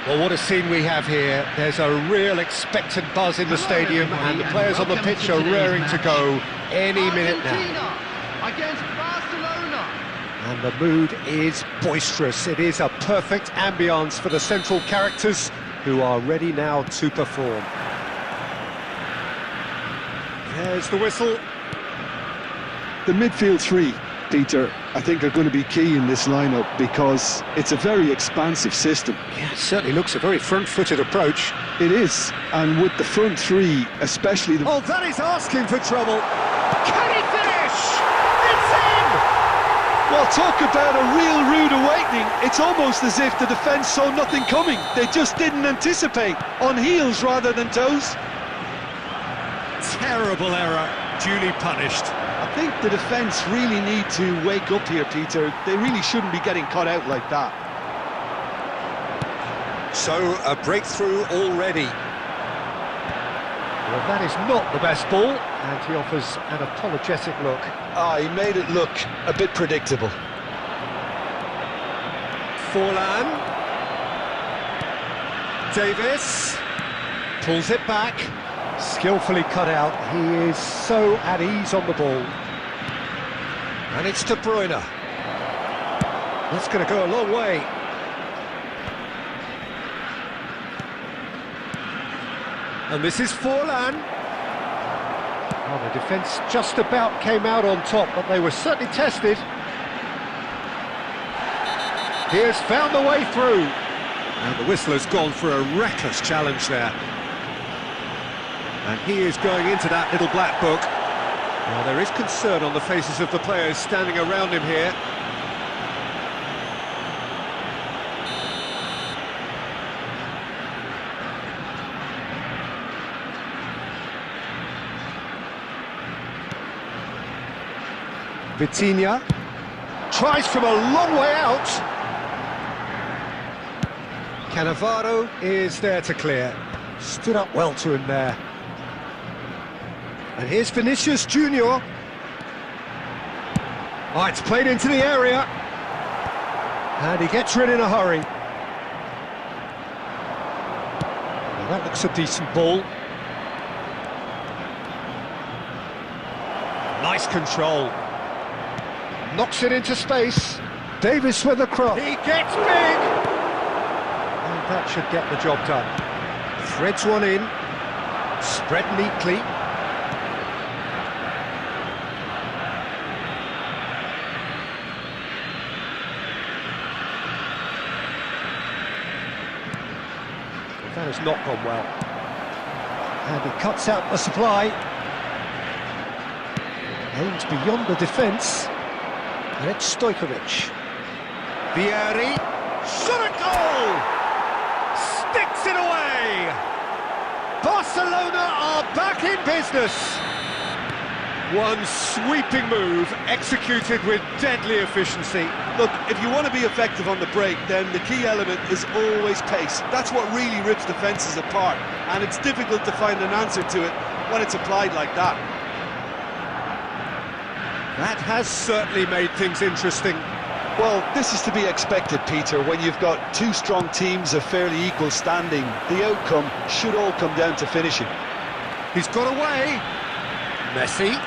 Well, what a scene we have here. There's a real expectant buzz in the stadium, and the players on the pitch are raring to go any minute now. Against Barcelona. And the mood is boisterous. It is a perfect ambience for the central characters who are ready now to perform. There's the whistle. The midfield three, Peter, I think are going to be key in this lineup because it's a very expansive system. Yeah, it certainly looks a very front-footed approach. It is, and with the front three, especially the... Oh, that is asking for trouble. Can he finish? It's in! Well, talk about a real rude awakening. It's almost as if the defence saw nothing coming. They just didn't anticipate, on heels rather than toes. Terrible error, duly punished. I think the defence really need to wake up here, Peter. They really shouldn't be getting caught out like that. So, a breakthrough already. Well, that is not the best ball, and he offers an apologetic look. He made it look a bit predictable. Forlan. Davis. Pulls it back. Skillfully cut out. He is so at ease on the ball. And it's De Bruyne. That's going to go a long way. And this is Forlan. Oh, the defence just about came out on top, but they were certainly tested. He has found the way through. And the whistle has gone for a reckless challenge there. And he is going into that little black book. Now, there is concern on the faces of the players standing around him here. Vitinha tries from a long way out. Cannavaro is there to clear. Stood up well to him there. And here's Vinicius Junior. Oh, it's played into the area. And he gets rid in a hurry. Well, that looks a decent ball. Nice control. Knocks it into space. Davis with the cross. He gets big! And that should get the job done. Threads one in. Spread neatly. That has not gone well. And he cuts out the supply. Aims beyond the defence. And it's Stojkovic. Vieri. Shot a goal! Sticks it away! Barcelona are back in business! One sweeping move, executed with deadly efficiency. Look, if you want to be effective on the break, then the key element is always pace. That's what really rips defences apart, and it's difficult to find an answer to it when it's applied like that. That has certainly made things interesting. Well, this is to be expected, Peter, when you've got two strong teams of fairly equal standing. The outcome should all come down to finishing. He's got away. Messi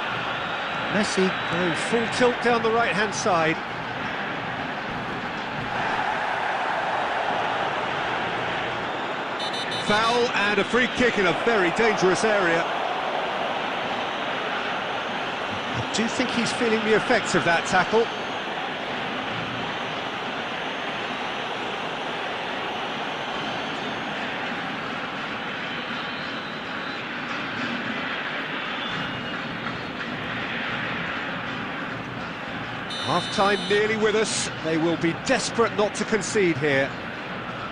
going full tilt down the right-hand side. Foul and a free kick in a very dangerous area. I do think he's feeling the effects of that tackle. Half-time nearly with us. They will be desperate not to concede here.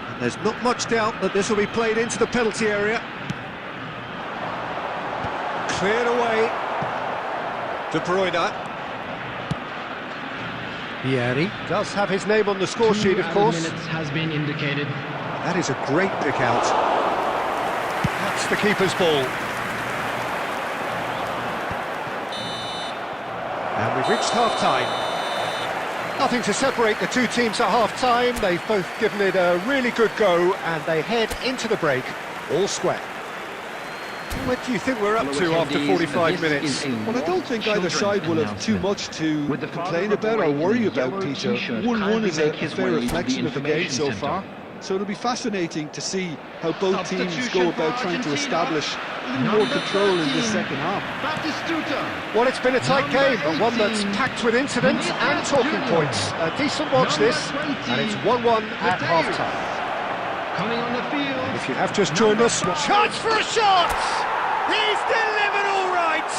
And there's not much doubt that this will be played into the penalty area. Cleared away. De Bruyne. Vieri does have his name on the score sheet, of course. 2 minutes has been indicated. That is a great pick out. That's the keeper's ball. And we've reached half-time. Nothing to separate the two teams at half-time. They've both given it a really good go, and they head into the break all square. What do you think we're up to after 45 minutes? Well, I don't think either side will have too much to complain about or worry about, Peter. 1-1 is a fair reflection of the game so far. So it'll be fascinating to see how both teams go about trying to establish a little more control in this second half. Well, it's been a tight game, but one that's packed with incidents and talking points. A decent watch this, and it's 1-1 at half-time. Coming on the field. If you have just joined us... Chance for a shot! He's delivered all right!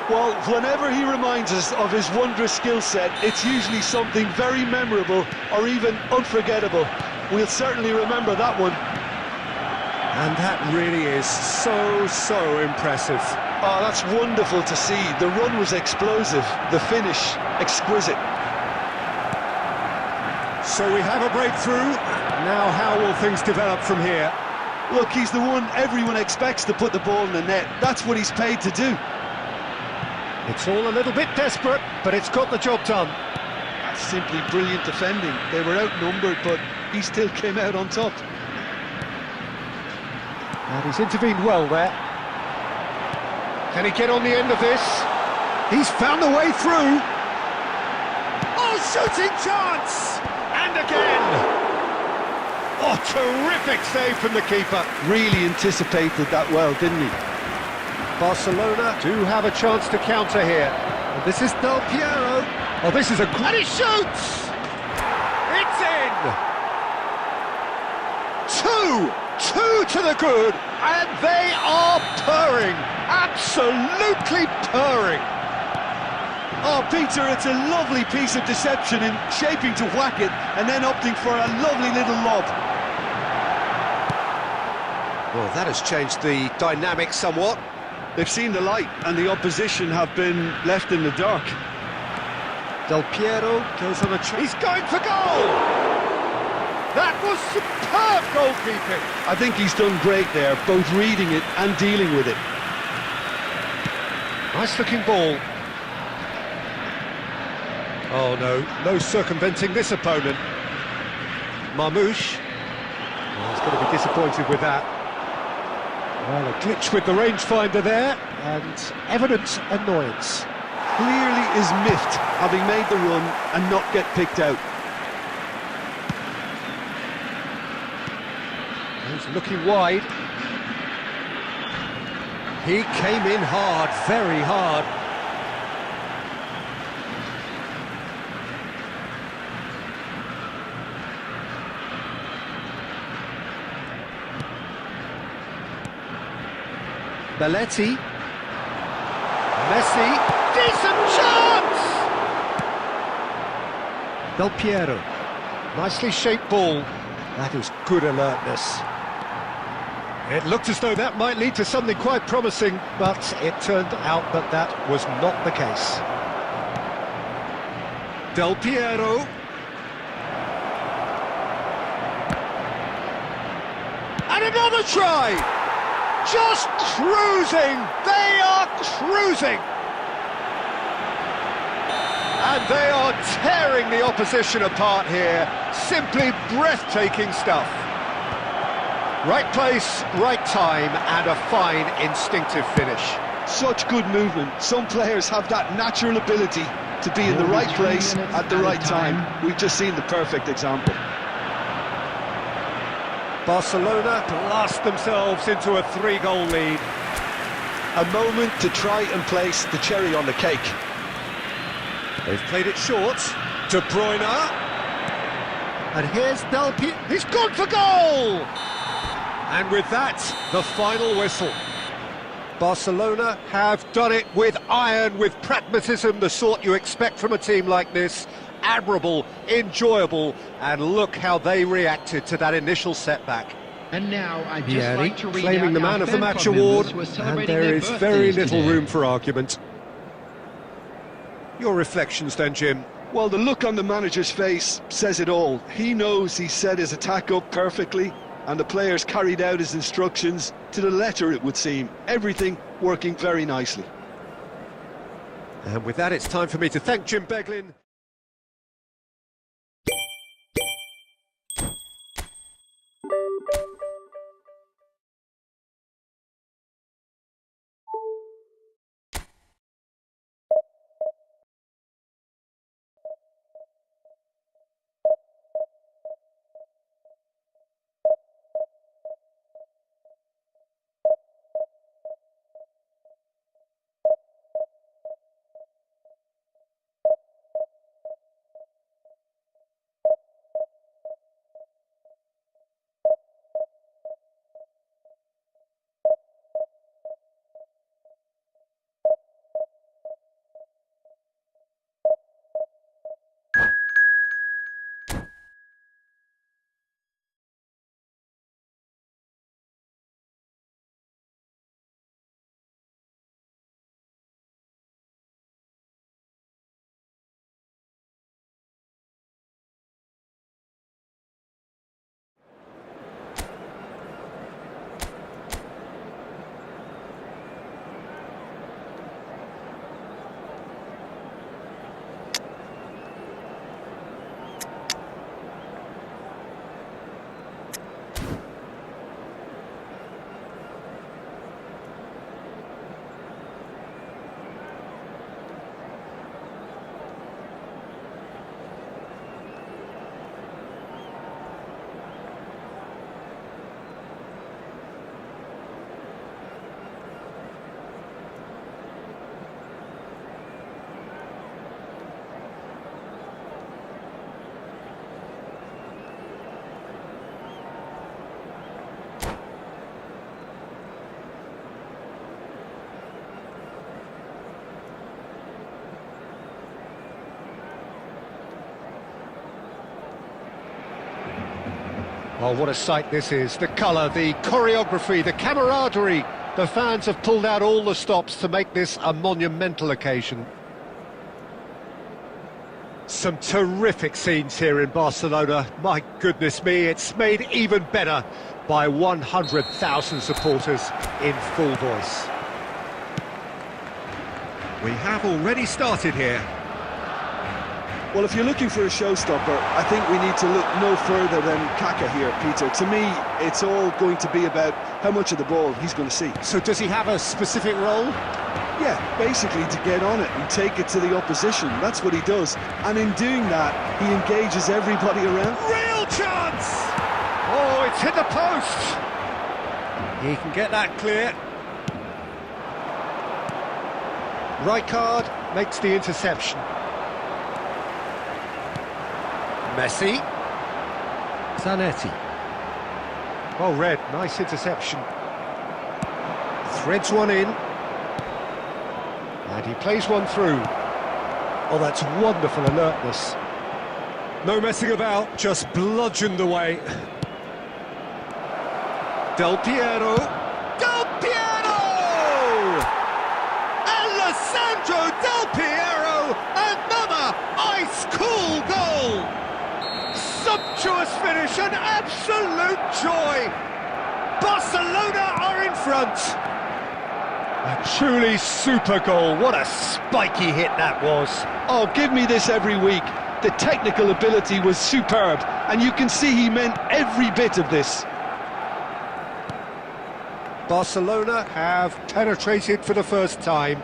Well, whenever he reminds us of his wondrous skill set, it's usually something very memorable or even unforgettable. We'll certainly remember that one. And that really is so impressive. Oh, that's wonderful to see. The run was explosive, the finish exquisite. So we have a breakthrough. Now how will things develop from here? Look, he's the one everyone expects to put the ball in the net. That's what he's paid to do. It's all a little bit desperate, but it's got the job done. That's simply brilliant defending. They were outnumbered, but he still came out on top. And he's intervened well there. Can he get on the end of this? He's found a way through. Oh, shooting chance! And again! Oh, terrific save from the keeper. Really anticipated that well, didn't he? Barcelona do have a chance to counter here. And this is Del Piero. Oh, this is a... And he shoots! It's in! Two to the good, and they are purring. Absolutely purring. Oh, Peter, it's a lovely piece of deception in shaping to whack it and then opting for a lovely little lob. Well, that has changed the dynamic somewhat. They've seen the light and the opposition have been left in the dark. Del Piero goes on a... He's going for goal! That was superb goalkeeping. I think he's done great there, both reading it and dealing with it. Nice looking ball. Oh no circumventing this opponent. Marmouche. Oh, he's going to be disappointed with that. Well, a glitch with the rangefinder there, and evident annoyance. Clearly is miffed, having made the run and not get picked out. He's looking wide. He came in hard, very hard. Belletti. Messi. Decent chance! Del Piero. Nicely shaped ball. That is good alertness. It looked as though that might lead to something quite promising, but it turned out that that was not the case. Del Piero. And another try! Just cruising! They are cruising! And they are tearing the opposition apart here. Simply breathtaking stuff. Right place, right time, and a fine instinctive finish. Such good movement. Some players have that natural ability to be in the right place at the right time. We've just seen the perfect example. Barcelona blast themselves into a 3-goal lead. A moment to try and place the cherry on the cake. They've played it short. De Bruyne. And here's Del Piero. He's gone for goal! And with that, the final whistle. Barcelona have done it with iron, with pragmatism, the sort you expect from a team like this. Admirable, enjoyable, and look how they reacted to that initial setback. And now I'd just like to read claiming out the Man our of the fan Match club award, members who are and celebrating there their is very birthdays little today. room for argument. Your reflections then, Jim? Well, the look on the manager's face says it all. He knows he set his attack up perfectly, and the players carried out his instructions to the letter, it would seem. Everything working very nicely. And with that, it's time for me to thank Jim Beglin. Oh, what a sight this is. The colour, the choreography, the camaraderie. The fans have pulled out all the stops to make this a monumental occasion. Some terrific scenes here in Barcelona. My goodness me, it's made even better by 100,000 supporters in full voice. We have already started here. Well, if you're looking for a showstopper, I think we need to look no further than Kaka here, Peter. To me, it's all going to be about how much of the ball he's going to see. So does he have a specific role? Yeah, basically to get on it and take it to the opposition. That's what he does. And in doing that, he engages everybody around. Real chance! Oh, it's hit the post! He can get that clear. Rijkaard makes the interception. Messi. Zanetti. Well read, nice interception. Threads one in. And he plays one through. Oh, that's wonderful alertness. No messing about, just bludgeoned away. Del Piero. Del Piero! Alessandro Del Piero! Another ice-cool goal! Sumptuous finish, an absolute joy! Barcelona are in front! A truly super goal, what a spiky hit that was! Oh, give me this every week. The technical ability was superb, and you can see he meant every bit of this. Barcelona have penetrated for the first time.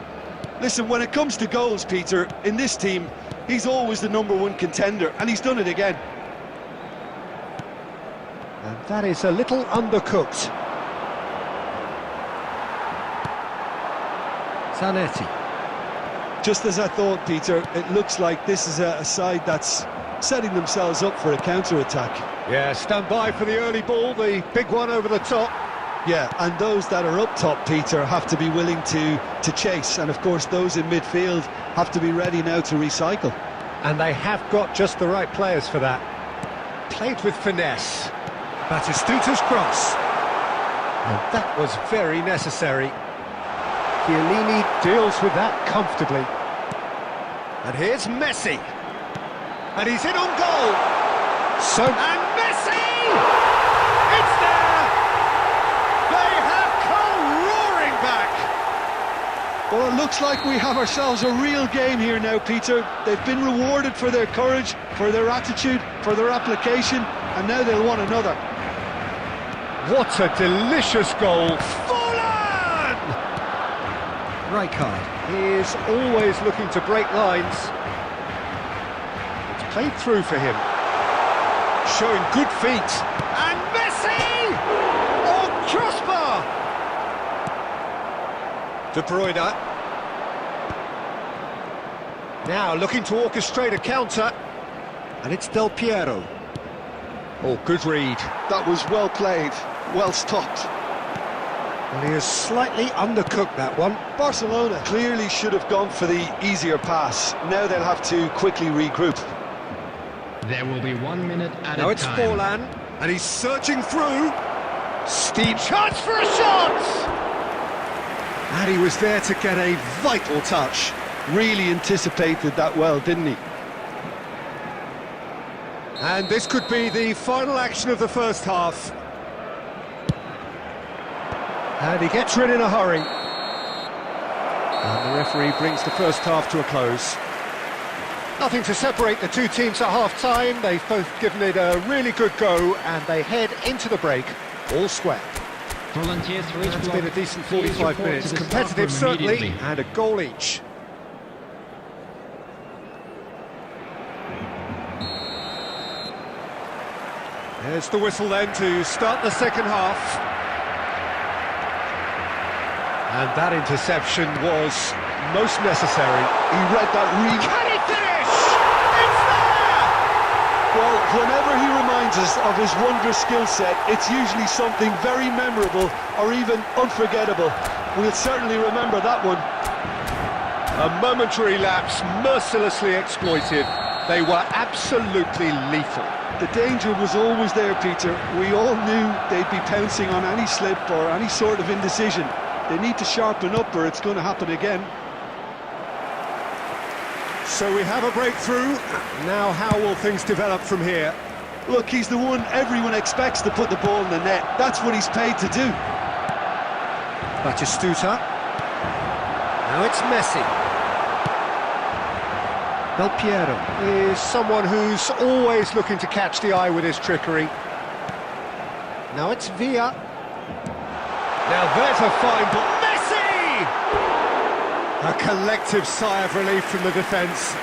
Listen, when it comes to goals, Peter, in this team, he's always the #1 contender, and he's done it again. And that is a little undercooked. Zanetti. Just as I thought, Peter, it looks like this is a side that's setting themselves up for a counter-attack. Yeah, stand by for the early ball, the big one over the top. Yeah, and those that are up top, Peter, have to be willing to chase. And, of course, those in midfield have to be ready now to recycle. And they have got just the right players for that. Played with finesse. Batistuta's cross. And that was very necessary. Chiellini deals with that comfortably. And here's Messi. And he's in on goal. So, and Messi! It's there! They have come roaring back! Well, it looks like we have ourselves a real game here now, Peter. They've been rewarded for their courage, for their attitude, for their application, and now they'll want another. What a delicious goal! Forlan! Rijkaard is always looking to break lines. It's played through for him. Showing good feet. And Messi! Oh, crossbar! De Bruyne. Now looking to orchestrate a counter. And it's Del Piero. Oh, good read. That was well played, well stopped. Well, he has slightly undercooked that one. Barcelona clearly should have gone for the easier pass. Now they'll have to quickly regroup. There will be 1 minute at a time. Now it's Forlan, and he's searching through. Steep chance for a shot! And he was there to get a vital touch. Really anticipated that well, didn't he? And this could be the final action of the first half. And he gets rid in a hurry. And the referee brings the first half to a close. Nothing to separate the two teams at half-time. They've both given it a really good go, and they head into the break all square. Volunteers for each It's block. been a decent Please 45 report minutes. to the Competitive, staff room certainly, immediately. and a goal each. There's the whistle then to start the second half. And that interception was most necessary. He read that really... Can he finish? It's there! Well, whenever he reminds us of his wondrous skill set, it's usually something very memorable or even unforgettable. We'll certainly remember that one. A momentary lapse mercilessly exploited. They were absolutely lethal. The danger was always there, Peter. We all knew they'd be pouncing on any slip or any sort of indecision. They need to sharpen up or it's going to happen again. So we have a breakthrough. Now how will things develop from here? Look, he's the one everyone expects to put the ball in the net. That's what he's paid to do. Batistuta. Now it's Messi. Del Piero is someone who's always looking to catch the eye with his trickery. Now it's Villa. Now there's a fine ball. Messi! A collective sigh of relief from the defence.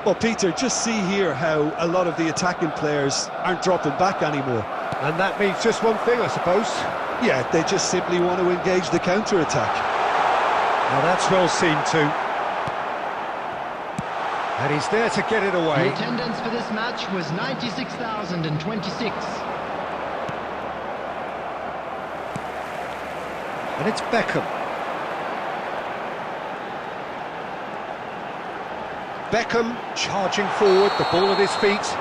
Well, Peter, just see here how a lot of the attacking players aren't dropping back anymore. And that means just one thing, I suppose. Yeah, they just simply want to engage the counter-attack. Now that's well seen too. And he's there to get it away. The attendance for this match was 96,026. And it's Beckham. Beckham charging forward, the ball at his feet.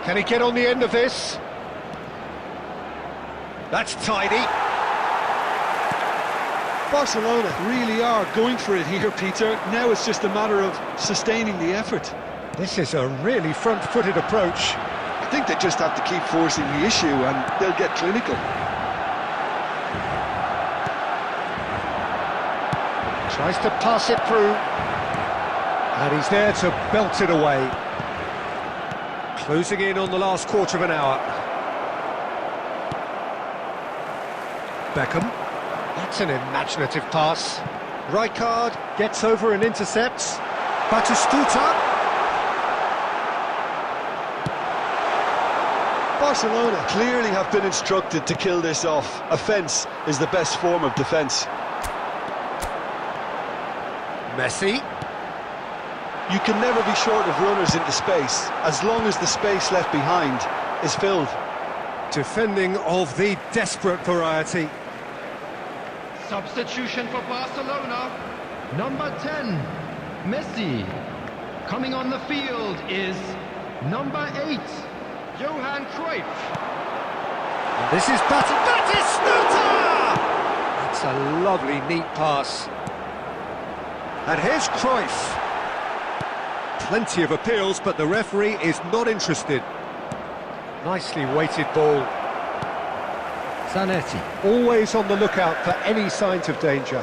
Can he get on the end of this? That's tidy. Barcelona really are going for it here, Peter. Now it's just a matter of sustaining the effort. This is a really front-footed approach. I think they just have to keep forcing the issue and they'll get clinical. Tries to pass it through. And he's there to belt it away. Closing in on the last quarter of an hour. Beckham. That's an imaginative pass. Rijkaard gets over and intercepts. Batistuta. Barcelona clearly have been instructed to kill this off. Offence is the best form of defence. Messi. You can never be short of runners into space, as long as the space left behind is filled. Defending of the desperate variety. Substitution for Barcelona. Number 10, Messi. Coming on the field is number 8, Johan Cruyff. And this is Batistuta! That's a lovely, neat pass. And here's Cruyff. Plenty of appeals, but the referee is not interested. Nicely weighted ball. Zanetti, always on the lookout for any signs of danger.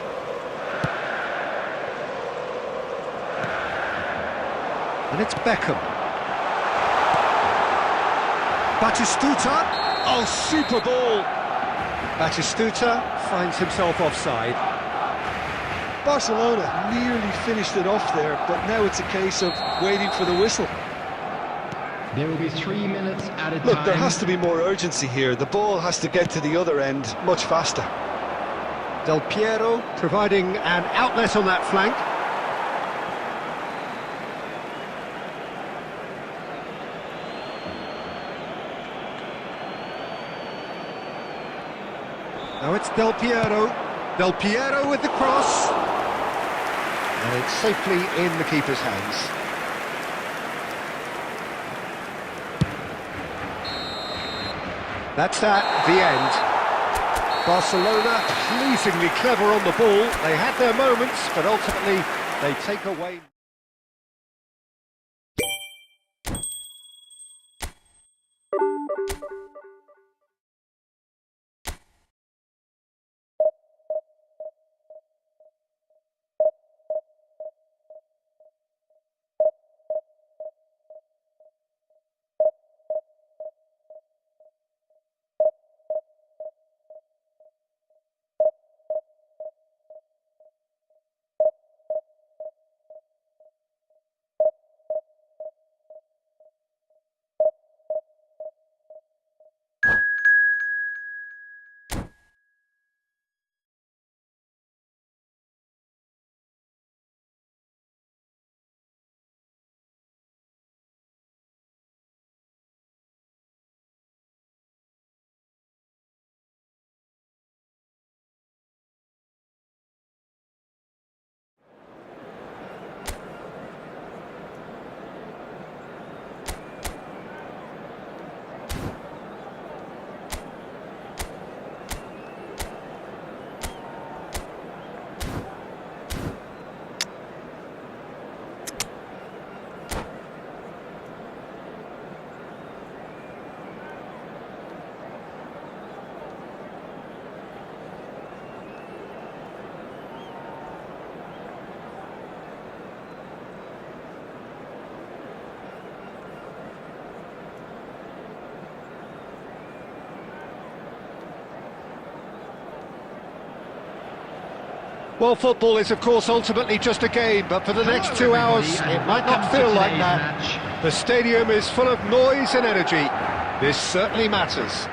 And it's Beckham. Batistuta. Oh, super ball. Batistuta finds himself offside. Barcelona nearly finished it off there, but now it's a case of waiting for the whistle. There will be 3 minutes at a time. Look, there has to be more urgency here. The ball has to get to the other end much faster. Del Piero providing an outlet on that flank. Now it's Del Piero. Del Piero with the cross. And it's safely in the keeper's hands. That's at the end. Barcelona pleasingly clever on the ball. They had their moments, but ultimately they take away... Well, football is, of course, ultimately just a game, but for the next 2 hours, it might not feel like that. The stadium is full of noise and energy. This certainly matters.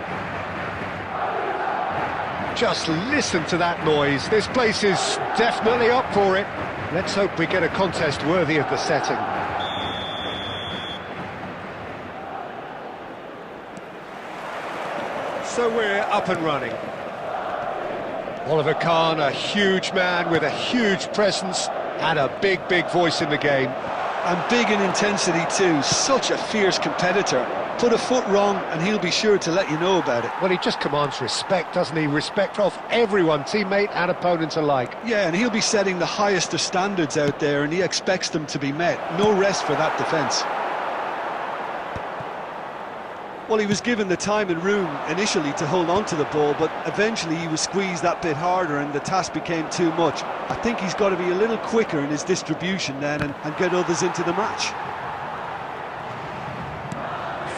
Just listen to that noise. This place is definitely up for it. Let's hope we get a contest worthy of the setting. So we're up and running. Oliver Kahn, a huge man with a huge presence and a big, big voice in the game. And big in intensity too, such a fierce competitor. Put a foot wrong and he'll be sure to let you know about it. Well, he just commands respect, doesn't he? Respect of everyone, teammate and opponent alike. Yeah, and he'll be setting the highest of standards out there and he expects them to be met. No rest for that defence. Well, he was given the time and room initially to hold on to the ball, but eventually he was squeezed that bit harder and the task became too much. I think he's got to be a little quicker in his distribution then and get others into the match.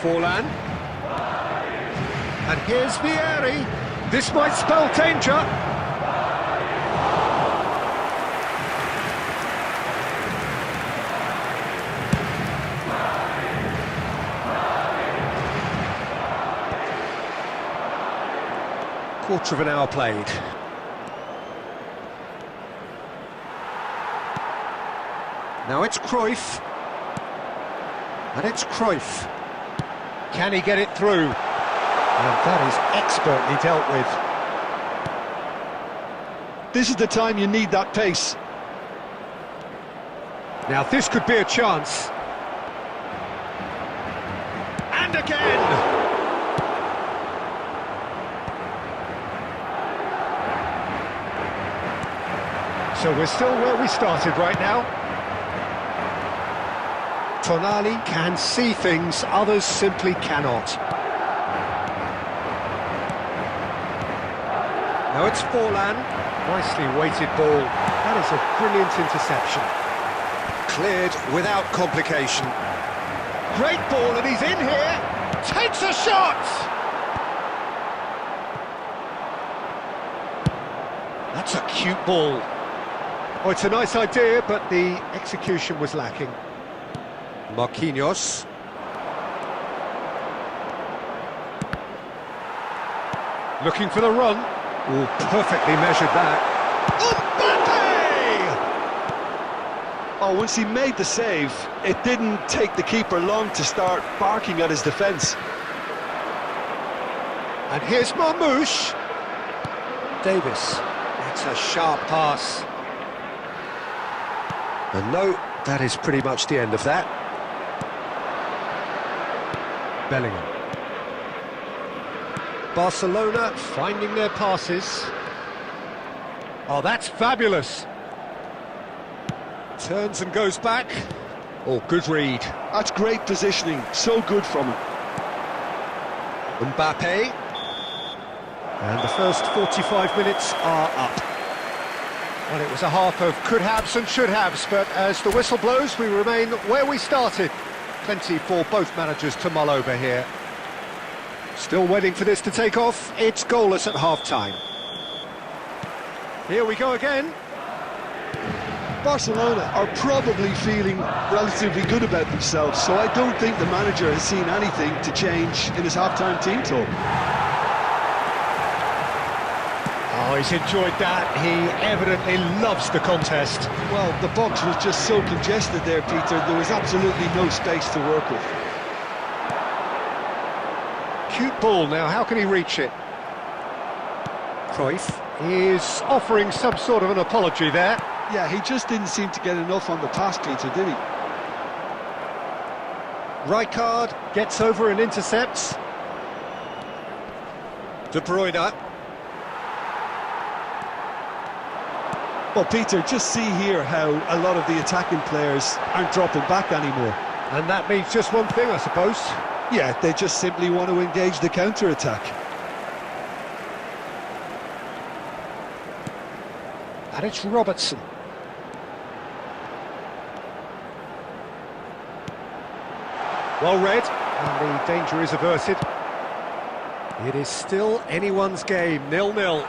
Forlan. And here's Vieri. This might spell danger. Quarter of an hour played. Now it's Cruyff. And it's Cruyff. Can he get it through? And that is expertly dealt with. This is the time you need that pace. Now this could be a chance. And again! So we're still where we started right now. Tonali can see things others simply cannot. Now it's Forlan. Nicely weighted ball. That is a brilliant interception. Cleared without complication. Great ball and he's in here. Takes a shot! That's a cute ball. Oh, it's a nice idea, but the execution was lacking. Marquinhos. Looking for the run. Oh, perfectly measured that. Mbappe! Oh, once he made the save, it didn't take the keeper long to start barking at his defence. And here's Marmoush. Davis. That's a sharp pass. And no, that is pretty much the end of that. Bellingham. Barcelona finding their passes. Oh, that's fabulous. Turns and goes back. Oh, good read. That's great positioning, so good from him. Mbappe. And the first 45 minutes are up. Well, it was a half of could-haves and should-haves, but as the whistle blows, we remain where we started. Plenty for both managers to mull over here. Still waiting for this to take off. It's goalless at half-time. Here we go again. Barcelona are probably feeling relatively good about themselves, so I don't think the manager has seen anything to change in his half-time team talk. Oh, he's enjoyed that. He evidently loves the contest. Well, the box was just so congested there, Peter. There was absolutely no space to work with. Cute ball now. How can he reach it? Cruyff is offering some sort of an apology there. Yeah, he just didn't seem to get enough on the pass, Peter, did he? Rijkaard gets over and intercepts. De Bruyne. Well, Peter, just see here how a lot of the attacking players aren't dropping back anymore. And that means just one thing, I suppose. Yeah, they just simply want to engage the counter-attack. And it's Robertson. Well read, and the danger is averted. It is still anyone's game, 0-0.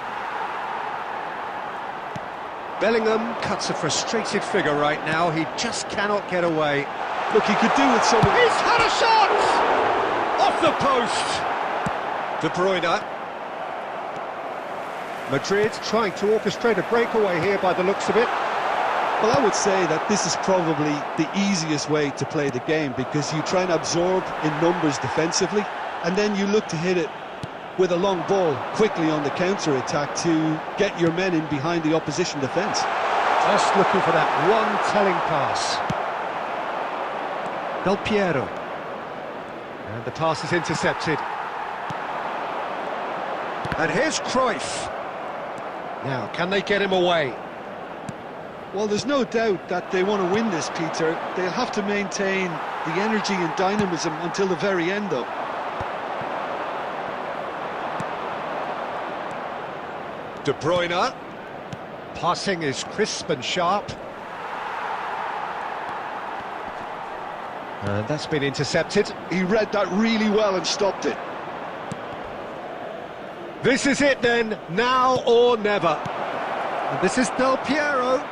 Bellingham cuts a frustrated figure right now. He just cannot get away. Look, he could do with someone. He's had a shot! Off the post! De Bruyne. Madrid trying to orchestrate a breakaway here by the looks of it. Well, I would say that this is probably the easiest way to play the game, because you try and absorb in numbers defensively, and then you look to hit it with a long ball quickly on the counter-attack to get your men in behind the opposition defence. Just looking for that one telling pass. Del Piero. And the pass is intercepted. And here's Cruyff. Now, can they get him away? Well, there's no doubt that they want to win this, Peter. They'll have to maintain the energy and dynamism until the very end, though. De Bruyne. Passing is crisp and sharp. And that's been intercepted. He read that really well and stopped it. This is it then, now or never. And this is Del Piero.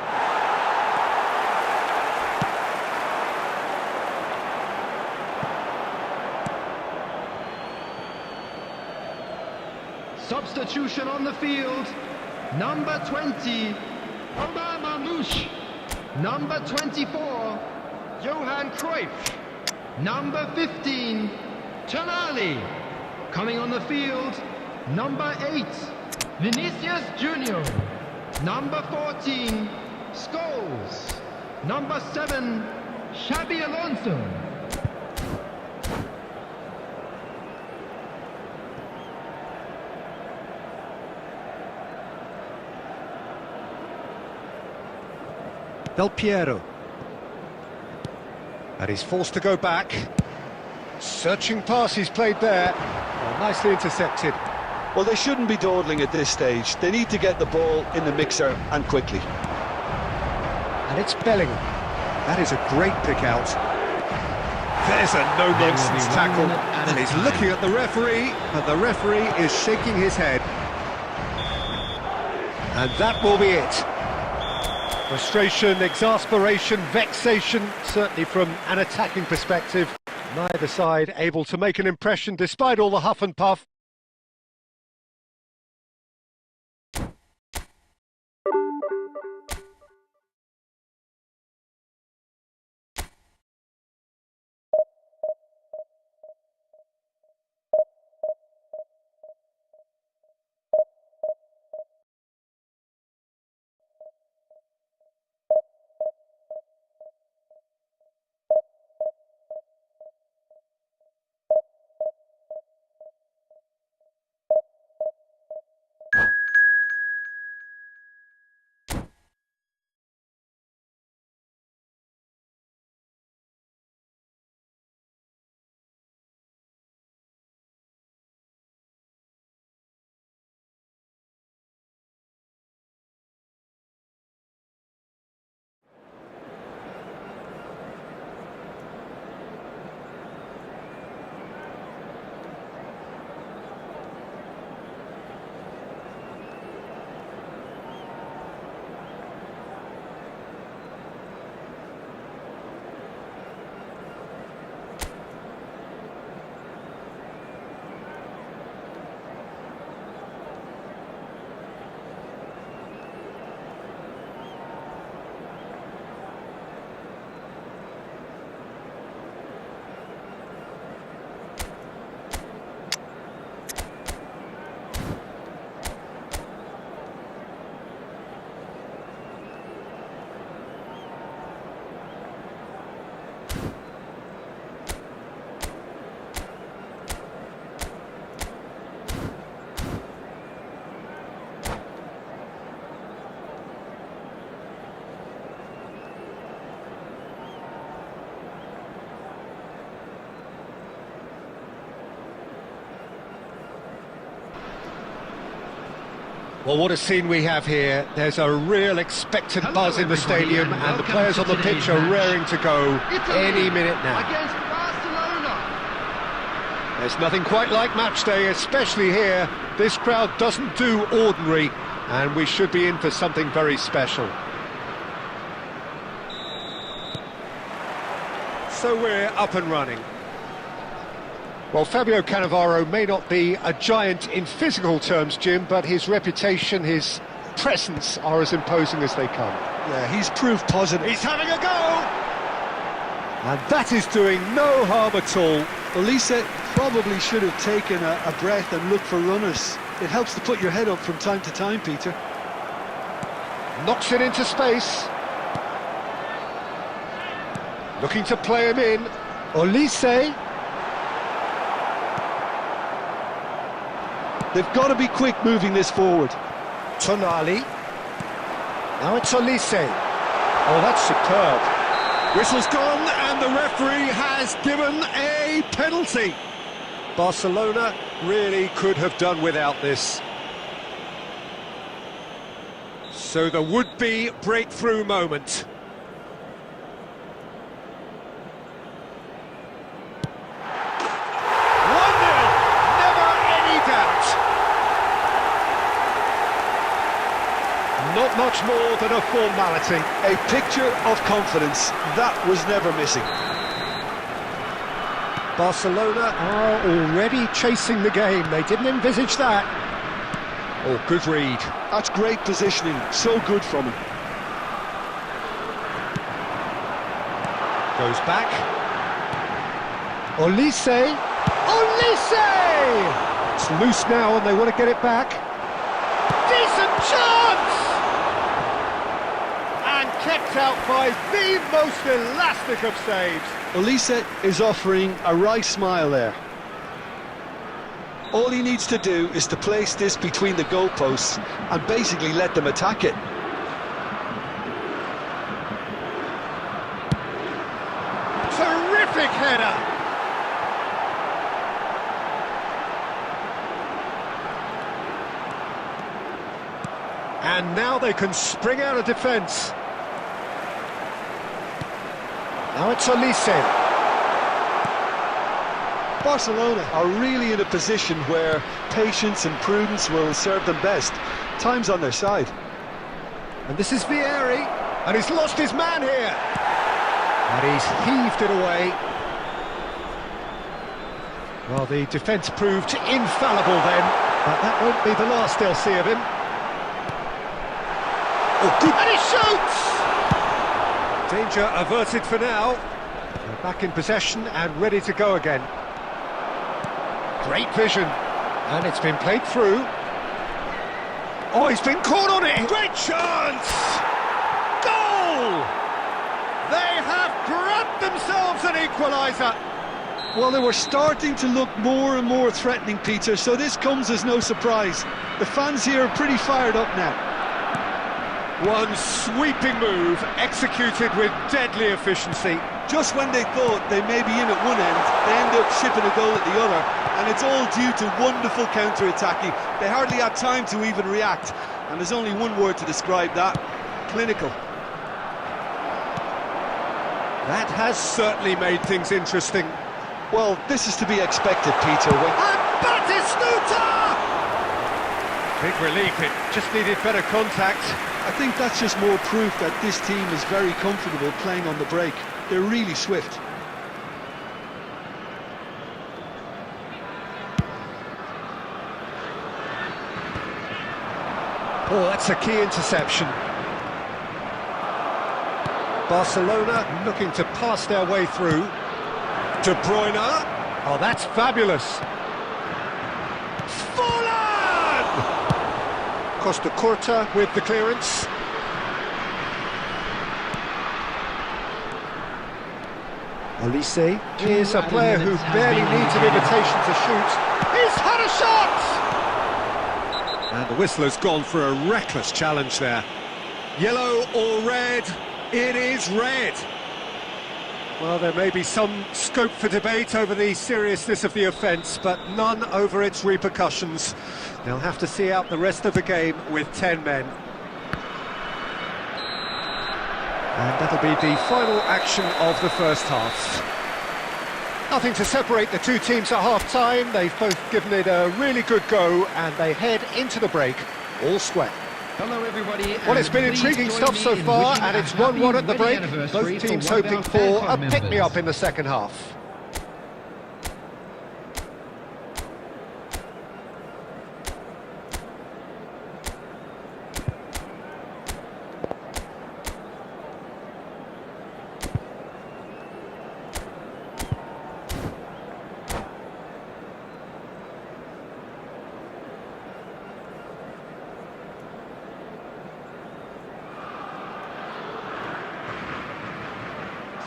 Substitution on the field. Number 20, Rankpush. Number 24, Johan Cruyff. Number 15, Tonali. Coming on the field, number 8, Vinicius Junior. Number 14, Scholes. Number 7, Xabi Alonso. Del Piero. And he's forced to go back. Searching pass he's played there. Well, nicely intercepted. Well, they shouldn't be dawdling at this stage. They need to get the ball in the mixer, and quickly. And it's Bellingham. That is a great pick out. There's a no-nonsense tackle. And he's looking at the referee, and the referee is shaking his head. And that will be it. Frustration, exasperation, vexation, certainly from an attacking perspective. Neither side able to make an impression despite all the huff and puff. Well, what a scene we have here. There's a real expectant buzz in the stadium, and the players on the pitch are raring to go any minute now. Against Barcelona. There's nothing quite like match day, especially here. This crowd doesn't do ordinary. And we should be in for something very special. So we're up and running. Well, Fabio Cannavaro may not be a giant in physical terms, Jim, but his reputation, his presence are as imposing as they come. Yeah, he's proof positive. He's having a go! And that is doing no harm at all. Elise probably should have taken a breath and looked for runners. It helps to put your head up from time to time, Peter. Knocks it into space. Looking to play him in. Olise. They've got to be quick moving this forward. Tonali. Now it's Olise. Oh, that's superb. Whistle's gone and the referee has given a penalty. Barcelona really could have done without this. So the would-be breakthrough moment. Not much more than a formality. A picture of confidence. That was never missing. Barcelona are already chasing the game. They didn't envisage that. Oh, good read. That's great positioning. So good from him. Goes back. Olise. Olise! It's loose now and they want to get it back. Decent chance! Kept out by the most elastic of saves. Olise is offering a right smile there. All he needs to do is to place this between the goalposts and basically let them attack it. Terrific header. And now they can spring out of defence. Now it's Olise. Barcelona are really in a position where patience and prudence will serve them best. Time's on their side. And this is Vieri, and he's lost his man here. And he's heaved it away. Well, the defence proved infallible then, but that won't be the last they'll see of him. Oh, good. And he shoots! Danger averted for now. They're back in possession and ready to go again. Great vision. And it's been played through. Oh, he's been caught on it! Great chance! Goal! They have grabbed themselves an equaliser. Well, they were starting to look more and more threatening, Peter, so this comes as no surprise. The fans here are pretty fired up now. One sweeping move, executed with deadly efficiency. Just when they thought they may be in at one end, they end up shipping a goal at the other, and it's all due to wonderful counter-attacking. They hardly had time to even react, and there's only one word to describe that: clinical. That has certainly made things interesting. Well, this is to be expected, Peter. And Batistuta! Big relief, it just needed better contact. I think that's just more proof that this team is very comfortable playing on the break. They're really swift. Oh, that's a key interception. Barcelona looking to pass their way through. De Bruyne. Oh, that's fabulous. Costa Curta with the clearance. Olise is a player who barely needs an invitation to shoot. He's had a shot! And the whistle has gone for a reckless challenge there. Yellow or red? It is red. Well, there may be some scope for debate over the seriousness of the offence, but none over its repercussions. They'll have to see out the rest of the game with 10 men. And that'll be the final action of the first half. Nothing to separate the two teams at half-time. They've both given it a really good go, and they head into the break all square. Hello, everybody. Well, it's been intriguing stuff so far, and it's 1-1 at the break. Both teams hoping for a pick-me-up in the second half.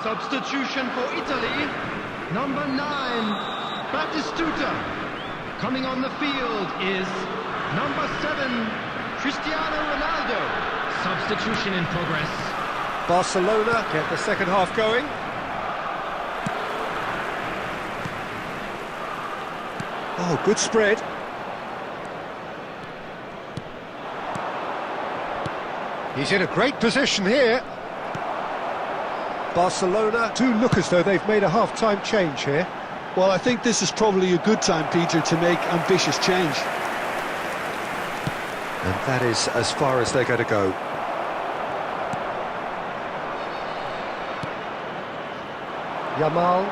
Substitution for Italy, number 9, Batistuta. Coming on the field is number 7, Cristiano Ronaldo. Substitution in progress. Barcelona get the second half going. Oh, good spread. He's in a great position here. Barcelona do look as though they've made a half-time change here. Well, I think this is probably a good time, Peter, to make ambitious change. And that is as far as they're going to go. Yamal.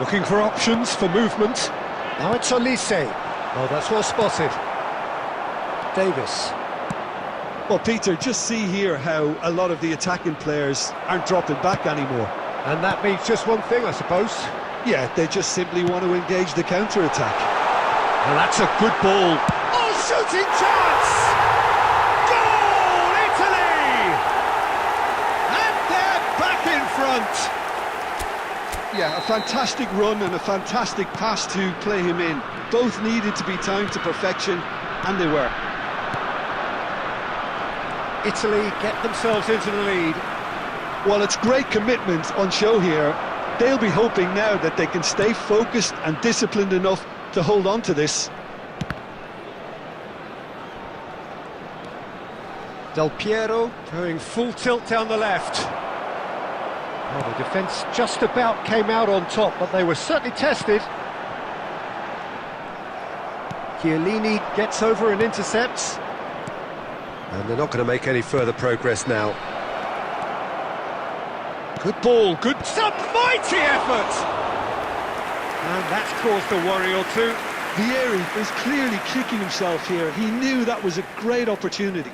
Looking for options for movement. Now it's Olise. Oh, that's well spotted. Davis. Well, Peter, just see here how a lot of the attacking players aren't dropping back anymore. And that means just one thing, I suppose. Yeah, they just simply want to engage the counter-attack. Well, that's a good ball. Oh, shooting chance! Goal, Italy! And they're back in front. Yeah, a fantastic run and a fantastic pass to play him in. Both needed to be timed to perfection, and they were. Italy get themselves into the lead. Well, it's great commitment on show here. They'll be hoping now that they can stay focused and disciplined enough to hold on to this. Del Piero going full tilt down the left. Well, the defence just about came out on top, but they were certainly tested. Chiellini gets over and intercepts. And they're not going to make any further progress now. Good ball, good... Some mighty effort! And that's caused a worry or two. Vieri is clearly kicking himself here. He knew that was a great opportunity.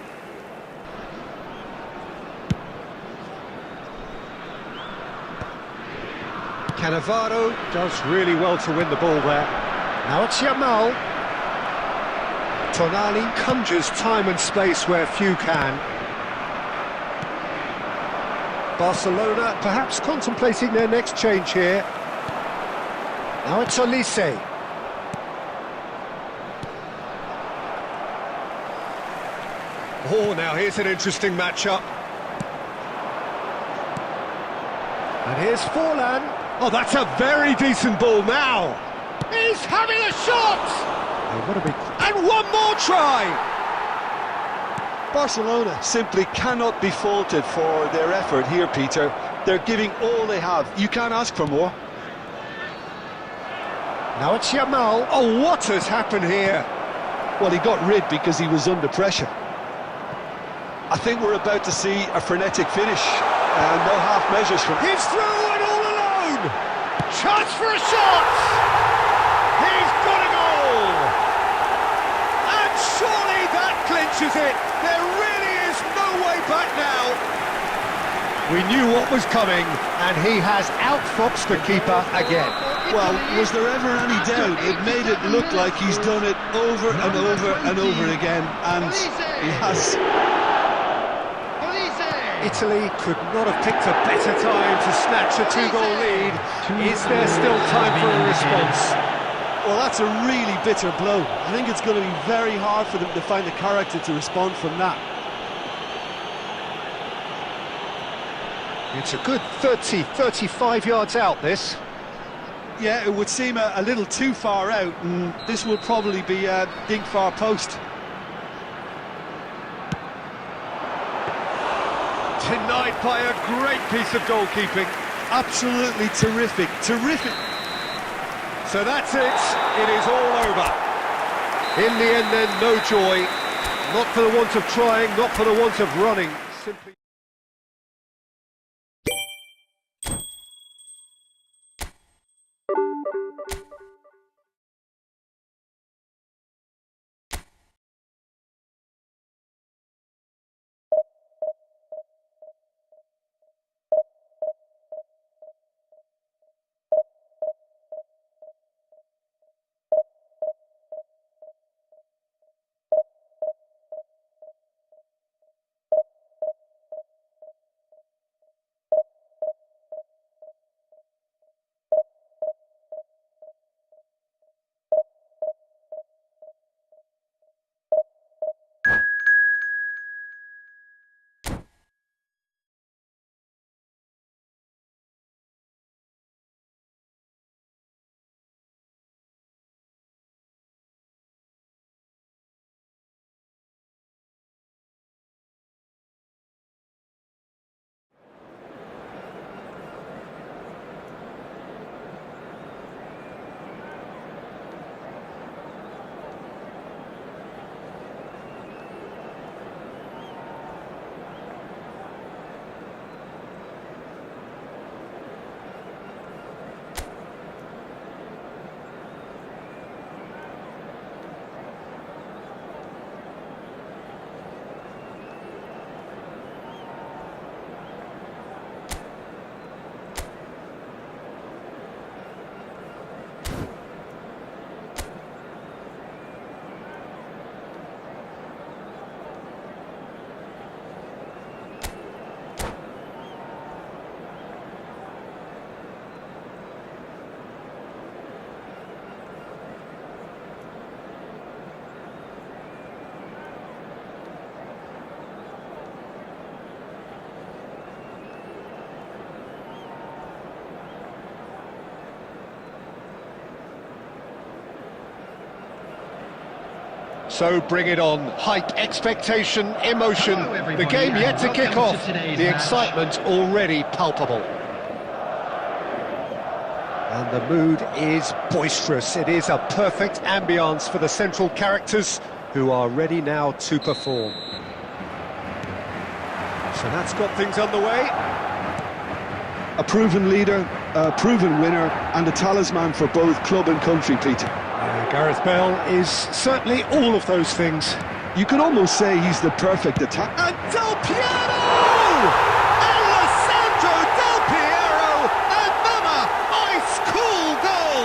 Cannavaro does really well to win the ball there. Now it's Yamal. Tonali conjures time and space where few can. Barcelona perhaps contemplating their next change here. Now it's Olise. Oh, now here's an interesting matchup. And here's Forlan. Oh, that's a very decent ball now. He's having a shot! And one more try! Barcelona simply cannot be faulted for their effort here, Peter. They're giving all they have. You can't ask for more. Now it's Yamal. Oh, what has happened here? Well, he got rid because he was under pressure. I think we're about to see a frenetic finish. No half measures from... He's through and all alone! Chance for a shot! He's got a goal! And surely that clinches it! There really is no way back now! We knew what was coming, and he has outfoxed the keeper again. Well, was there ever any doubt? It made it look like he's done it over and over and over again, and he has... Italy could not have picked a better time to snatch a two-goal lead. Is there still time for a response? Well, that's a really bitter blow. I think it's going to be very hard for them to find the character to respond from that. It's a good 30, 35 yards out, this. Yeah, it would seem a little too far out, and this will probably be a dink far post. Denied by a great piece of goalkeeping. Absolutely terrific, terrific. So that's it. It is all over. In the end then, no joy. Not for the want of trying, not for the want of running. Simply... So bring it on. Hype, expectation, emotion. Hello, The game yet to kick off. The match. excitement already palpable. And the mood is boisterous. It is a perfect ambience for the central characters who are ready now to perform. So that's got things underway. A proven leader, a proven winner, and a talisman for both club and country, Peter. Gareth Bale is certainly all of those things. You could almost say he's the perfect attack. And Del Piero! Alessandro Del Piero! Another ice-cool goal!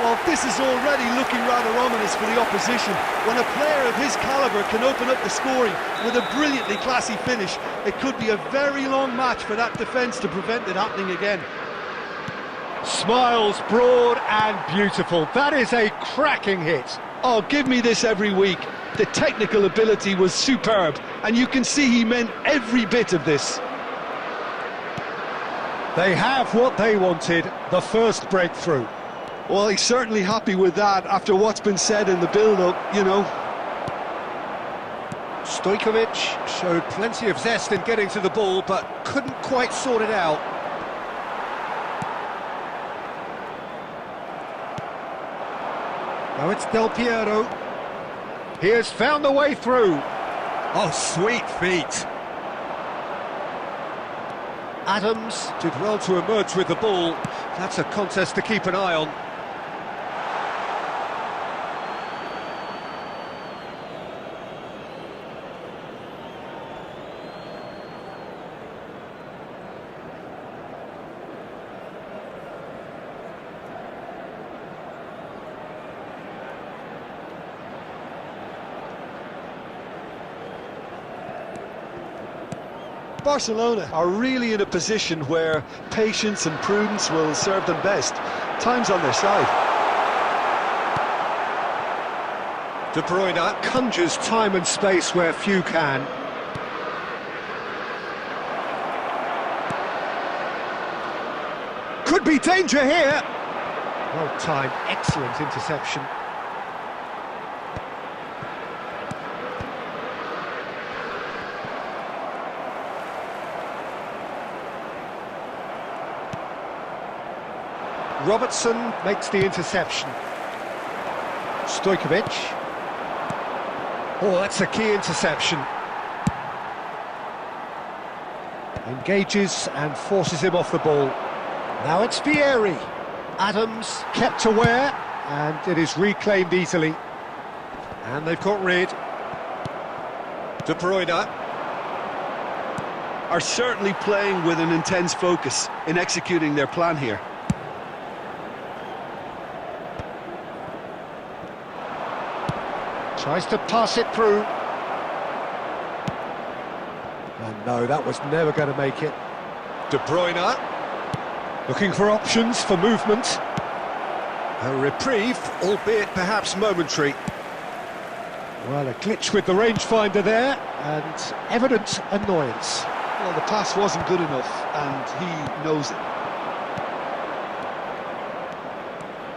Well, this is already looking rather ominous for the opposition. When a player of his calibre can open up the scoring with a brilliantly classy finish, it could be a very long match for that defence to prevent it happening again. Smiles broad and beautiful. That is a cracking hit. Oh, give me this every week. The technical ability was superb, and you can see he meant every bit of this. They have what they wanted, the first breakthrough. Well, he's certainly happy with that after what's been said in the build-up, you know. Stojkovic showed plenty of zest in getting to the ball, but couldn't quite sort it out. Now it's Del Piero. He has found the way through. Oh, sweet feet. Adams did well to emerge with the ball. That's a contest to keep an eye on. Barcelona are really in a position where patience and prudence will serve them best. Time's on their side. De Bruyne conjures time and space where few can. Could be danger here. Well timed, excellent interception. Robertson makes the interception. Stojkovic. Oh, that's a key interception. Engages and forces him off the ball. Now it's Vieri. Adams kept aware, and it is reclaimed easily. And they've got rid. De Bruyne are certainly playing with an intense focus in executing their plan here. Tries to pass it through. And no, that was never going to make it. De Bruyne looking for options for movement. A reprieve, albeit perhaps momentary. Well, a glitch with the rangefinder there, and evident annoyance. Well, the pass wasn't good enough, and he knows it.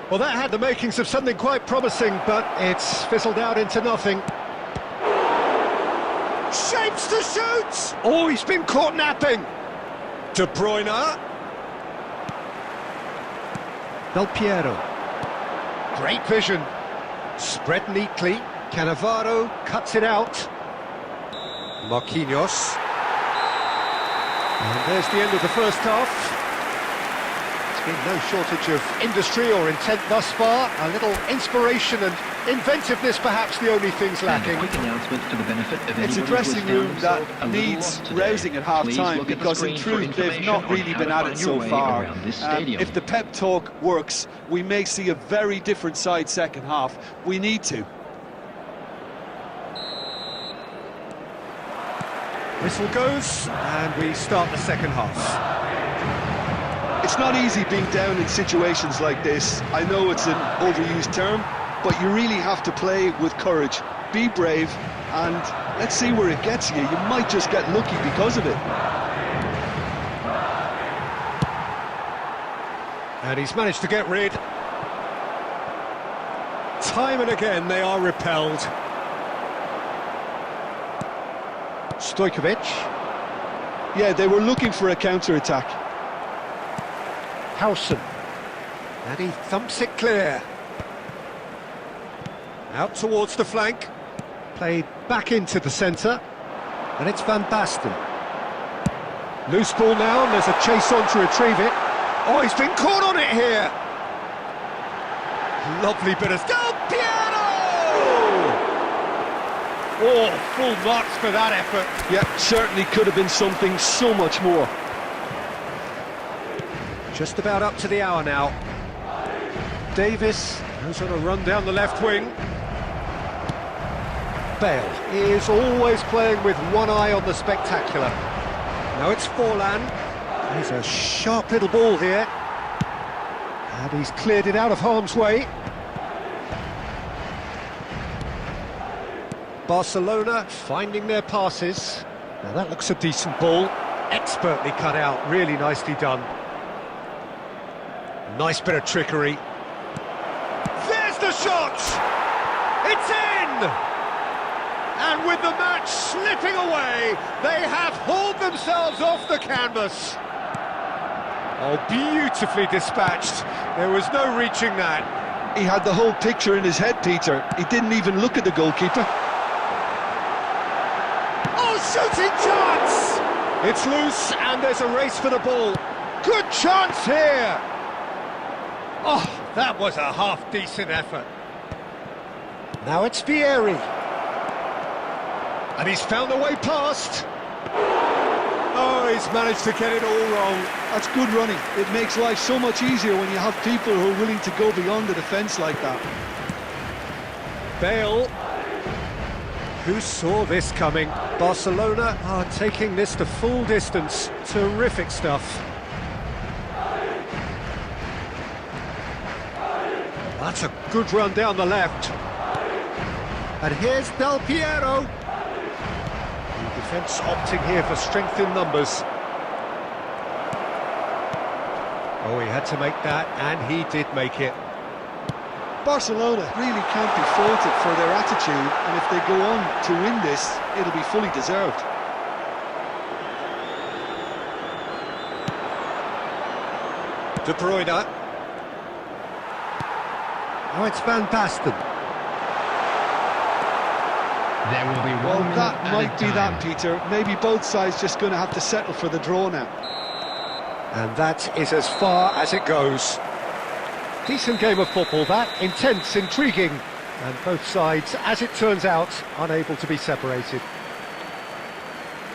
Well, that had the makings of something quite promising, but it's fizzled out into nothing. Shapes to shoot! Oh, he's been caught napping. De Bruyne. Del Piero. Great vision. Spread neatly. Cannavaro cuts it out. Marquinhos. And there's the end of the first half. There's been no shortage of industry or intent thus far. A little inspiration and inventiveness, perhaps the only things lacking. Quick announcement for the benefit of it's a dressing room that needs rousing at half-time, because in truth they've not really been at it so far. If the pep talk works, we may see a very different side second half. We need to. Whistle goes, and we start the second half. It's not easy being down in situations like this. I know it's an overused term, but you really have to play with courage. Be brave, and let's see where it gets you. You might just get lucky because of it. And he's managed to get rid. Time and again they are repelled. Stojkovic. Yeah, they were looking for a counter-attack. Howson. And he thumps it clear. Out towards the flank. Played back into the centre. And it's Van Basten. Loose ball now, and there's a chase on to retrieve it. Oh, he's been caught on it here. Lovely bit of... Del Piero! Oh, full marks for that effort. Yeah, certainly could have been something so much more. Just about up to the hour now. Davis goes on a run down the left wing. Bale is always playing with one eye on the spectacular. Now it's Forlan. He's a sharp little ball here. And he's cleared it out of harm's way. Barcelona finding their passes. Now that looks a decent ball. Expertly cut out, really nicely done. Nice bit of trickery. There's the shot! It's in! And with the match slipping away, they have hauled themselves off the canvas. Oh, beautifully dispatched. There was no reaching that. He had the whole picture in his head, Peter. He didn't even look at the goalkeeper. Oh, shooting chance! It's loose and there's a race for the ball. Good chance here! Oh, that was a half-decent effort. Now it's Vieri. And he's found a way past. Oh, he's managed to get it all wrong. That's good running. It makes life so much easier when you have people who are willing to go beyond the defence like that. Bale. Who saw this coming? Barcelona are taking this to full distance. Terrific stuff. That's a good run down the left. And here's Del Piero. The defence opting here for strength in numbers. Oh, he had to make that, and he did make it. Barcelona really can't be faulted for their attitude, and if they go on to win this, it'll be fully deserved. De Bruyne. Oh, it's Van Basten. There will be Well, one that minute might at be a that, time. Peter. Maybe both sides just going to have to settle for the draw now. And that is as far as it goes. Decent game of football, that. Intense, intriguing. And both sides, as it turns out, unable to be separated.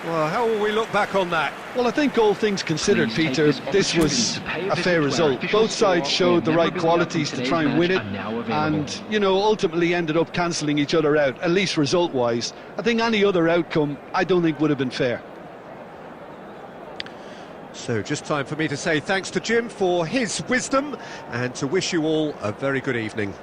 Well, how will we look back on that? Well, I think all things considered, Please take Peter, this this was opportunity to pay a a visit fair to our result. official Both sides store showed the where right memorabilia qualities from to today's try and win match it, are now available. and, you know, ultimately ended up cancelling each other out, at least result-wise. I think any other outcome, I don't think would have been fair. So just time for me to say thanks to Jim for his wisdom and to wish you all a very good evening.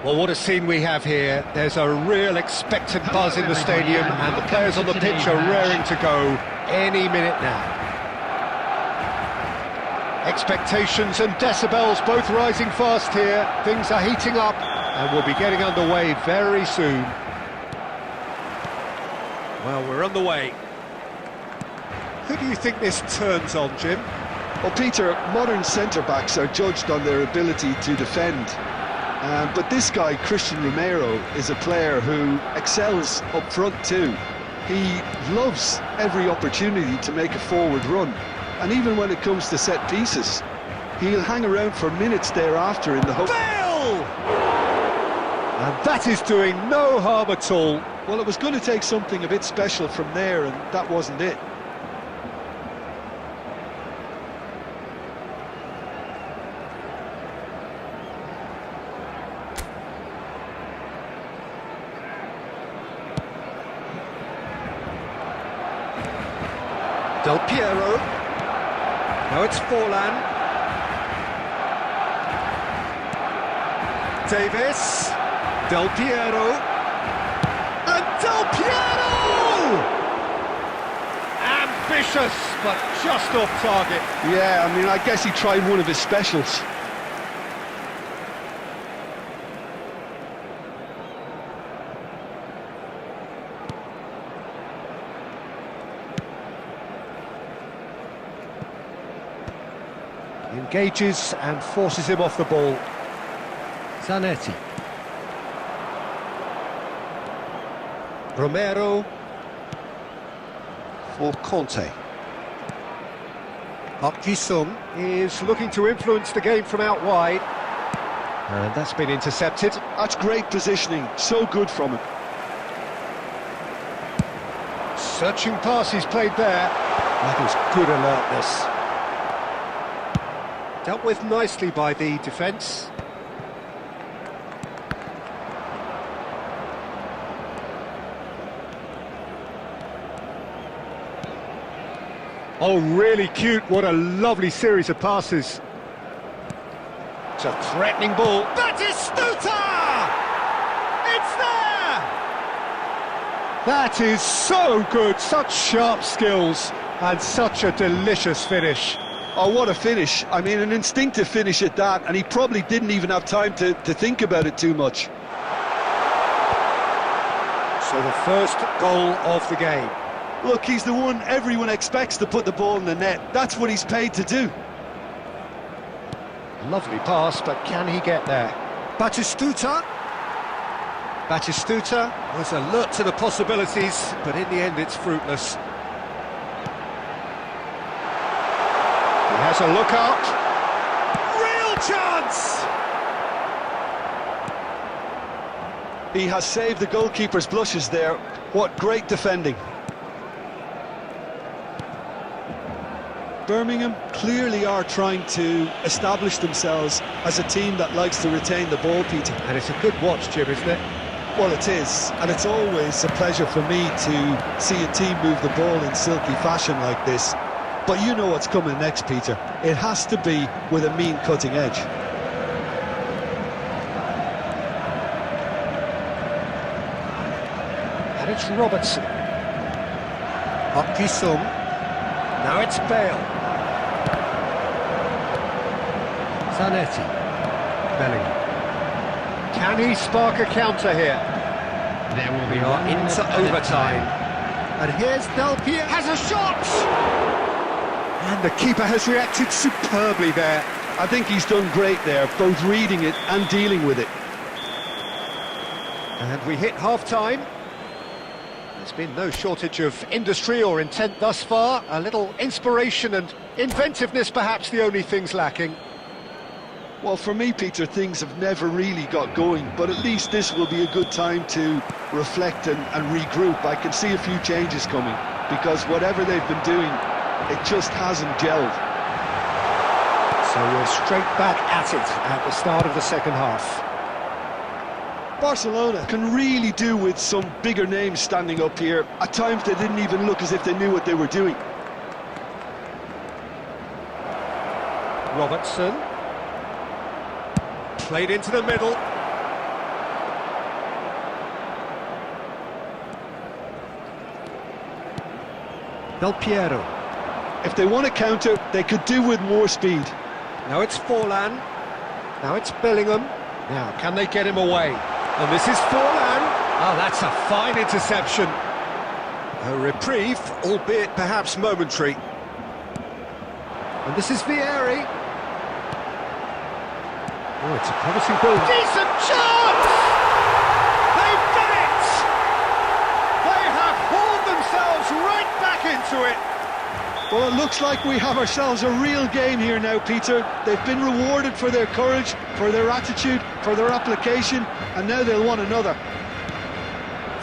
Well, what a scene we have here. There's a real expectant buzz in the stadium and the players on the pitch are raring to go any minute now. Expectations and decibels both rising fast here. Things are heating up and we'll be getting underway very soon. Well, we're underway. Who do you think this turns on, Jim? Well, Peter, modern centre-backs are judged on their ability to defend. But this guy, Christian Romero, is a player who excels up front too. He loves every opportunity to make a forward run. And even when it comes to set pieces, he'll hang around for minutes thereafter in the hope... Bale! And that is doing no harm at all. Well, it was going to take something a bit special from there, and that wasn't it. Del Piero. Now it's Forlan. Davis. Del Piero. And Del Piero! Ambitious, but just off target. Yeah, I mean, I guess he tried one of his specials. Engages and forces him off the ball. Zanetti. Romero. For Conte. Park Ji-sung is looking to influence the game from out wide. And that's been intercepted. That's great positioning, so good from him. Searching pass he's played there. That is good alertness. Dealt with nicely by the defence. Oh, really cute. What a lovely series of passes. It's a threatening ball. Batistuta! It's there! That is so good. Such sharp skills and such a delicious finish. Oh, what a finish. I mean, an instinctive finish at that, and he probably didn't even have time to think about it too much. So the first goal of the game. Look, he's the one everyone expects to put the ball in the net. That's what he's paid to do. Lovely pass, but can he get there? Batistuta. Batistuta was alert to the possibilities, but in the end it's fruitless. He has a look up. Real chance! He has saved the goalkeeper's blushes there. What great defending. Birmingham clearly are trying to establish themselves as a team that likes to retain the ball, Peter. And it's a good watch, Jim, isn't it? Well, it is, and it's always a pleasure for me to see a team move the ball in silky fashion like this. But you know what's coming next, Peter. It has to be with a mean cutting edge. And it's Robertson. Park Ji-sung. Now it's Bale. Zanetti. Bellingham. Can he spark a counter here? There will be We are into overtime. And here's Del Piero. Has a shot! And the keeper has reacted superbly there. I think he's done great there, both reading it and dealing with it. And we hit half-time. There's been no shortage of industry or intent thus far. A little inspiration and inventiveness, perhaps the only things lacking. Well, for me, Peter, things have never really got going, but at least this will be a good time to reflect and regroup. I can see a few changes coming, because whatever they've been doing, it just hasn't gelled. So we're straight back at it at the start of the second half. Barcelona can really do with some bigger names standing up here. At times they didn't even look as if they knew what they were doing. Robertson. Played into the middle. Del Piero. If they want to counter, they could do with more speed. Now it's Forlan. Now it's Bellingham. Now, can they get him away? And this is Forlan. Oh, that's a fine interception. A reprieve, albeit perhaps momentary. And this is Vieri. Oh, it's a promising ball. Decent chance! They've done it! They have hauled themselves right back into it. Well, it looks like we have ourselves a real game here now, Peter. They've been rewarded for their courage, for their attitude, for their application, and now they'll want another.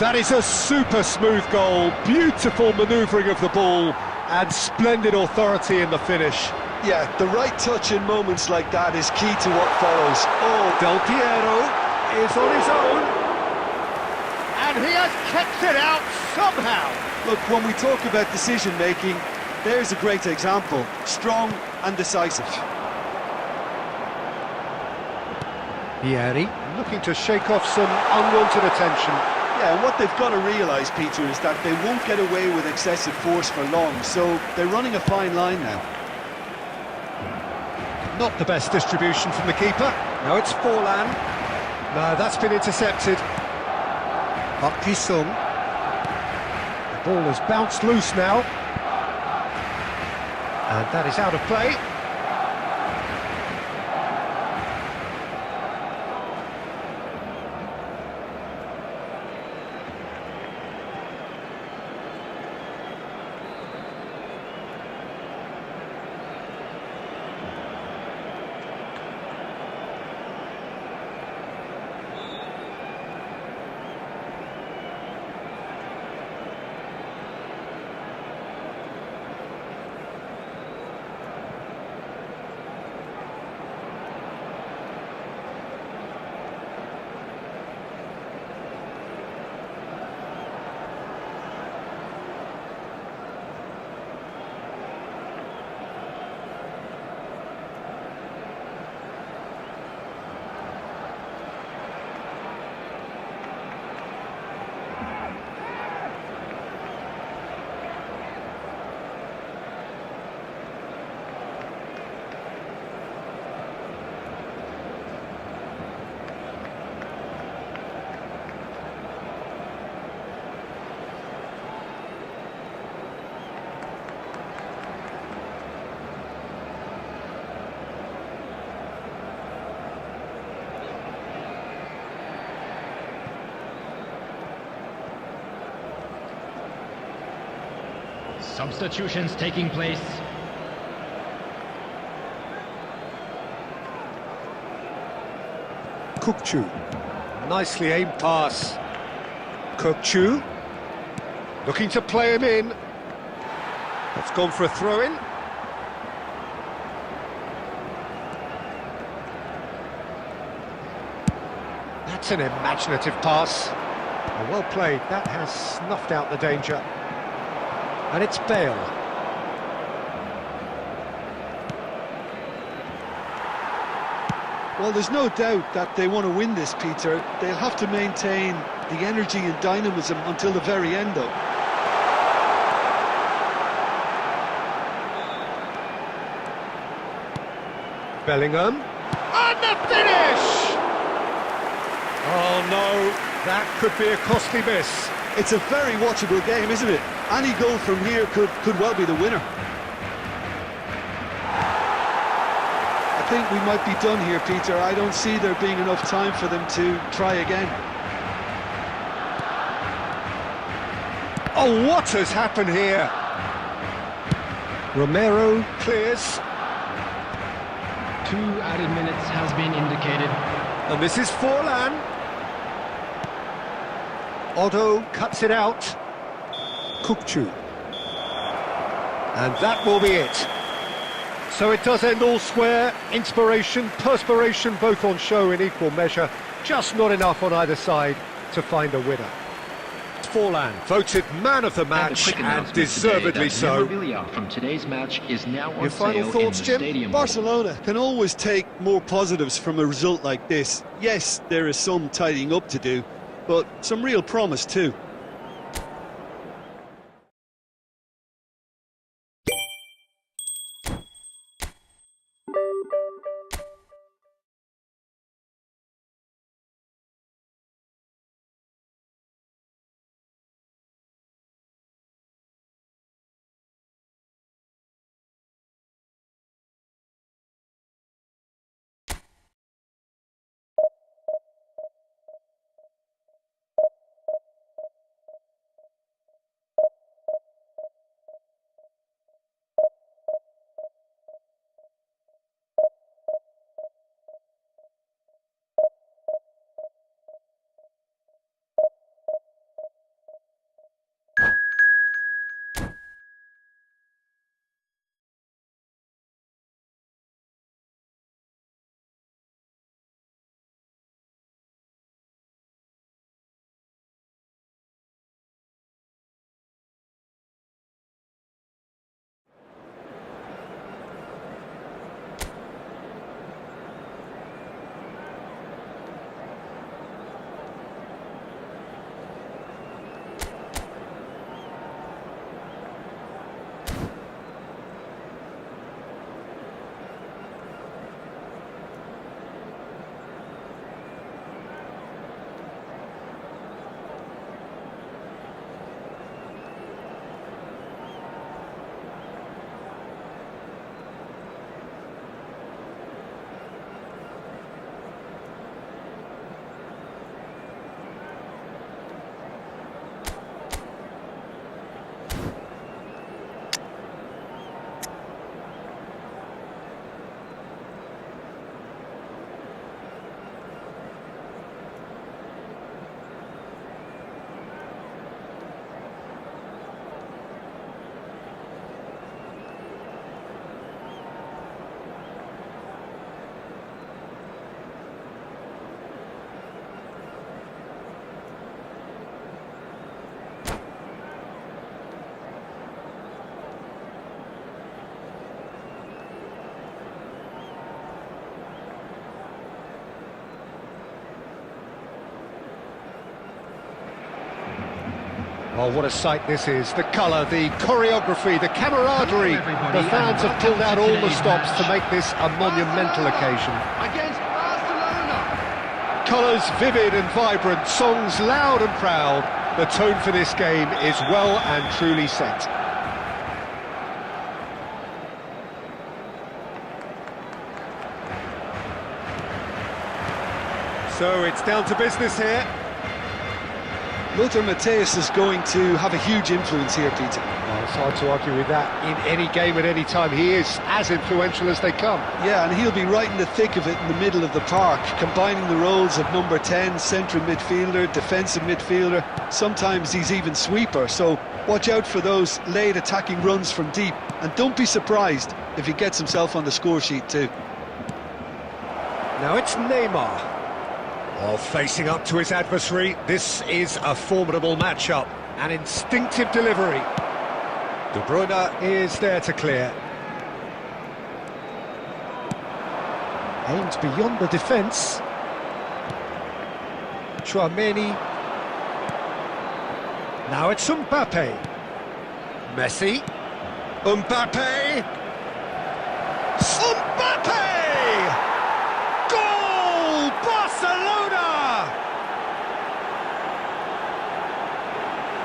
That is a super smooth goal, beautiful manoeuvring of the ball, and splendid authority in the finish. Yeah, the right touch in moments like that is key to what follows. Oh, Del Piero is on his own, and he has kept it out somehow. look, when we talk about decision-making, there's a great example. Strong and decisive. Vieri looking to shake off some unwanted attention. Yeah, and what they've got to realise, Peter, is that they won't get away with excessive force for long, so they're running a fine line now. Not the best distribution from the keeper. No, it's Forlan. No, that's been intercepted. Park Ji-sung. The ball has bounced loose now. And that is out of play. Substitutions taking place. Kukçu. Nicely aimed pass. Kukçu. Looking to play him in. That's gone for a throw-in. That's an imaginative pass. Well played. That has snuffed out the danger. And it's Bale. Well, there's no doubt that they want to win this, Peter. They'll have to maintain the energy and dynamism until the very end, though. Bellingham. And the finish! Oh no, that could be a costly miss. It's a very watchable game, isn't it? Any goal from here could well be the winner. I think we might be done here, Peter. I don't see there being enough time for them to try again. Oh, what has happened here? Romero clears. 2 added minutes has been indicated. And this is Forlan. Otto cuts it out. Kukçu. And that will be it. So it does end all square. Inspiration, perspiration, both on show in equal measure. Just not enough on either side to find a winner. Forlan voted man of the match, and deservedly so. Memorabilia from today's match is now on Your final sale thoughts, in the Jim? stadium. Barcelona can always take more positives from a result like this. Yes, there is some tidying up to do, but some real promise too. Oh, what a sight this is. The colour, the choreography, the camaraderie. The fans have pulled out all the stops to make this a monumental occasion. Against Barcelona. Colours vivid and vibrant, songs loud and proud. The tone for this game is well and truly set. So it's down to business here. Lothar Matthäus is going to have a huge influence here, Peter. Well, it's hard to argue with that. In any game at any time, he is as influential as they come. Yeah, and he'll be right in the thick of it in the middle of the park, combining the roles of number 10, central midfielder, defensive midfielder. Sometimes he's even sweeper, so watch out for those late attacking runs from deep. And don't be surprised if he gets himself on the score sheet too. Now it's Neymar. Oh, facing up to his adversary, this is a formidable matchup. An instinctive delivery. De Bruyne is there to clear. Aimed beyond the defence. Chouameni. Now it's Mbappe. Messi. Mbappe. Mbappe! Goal! Barcelona!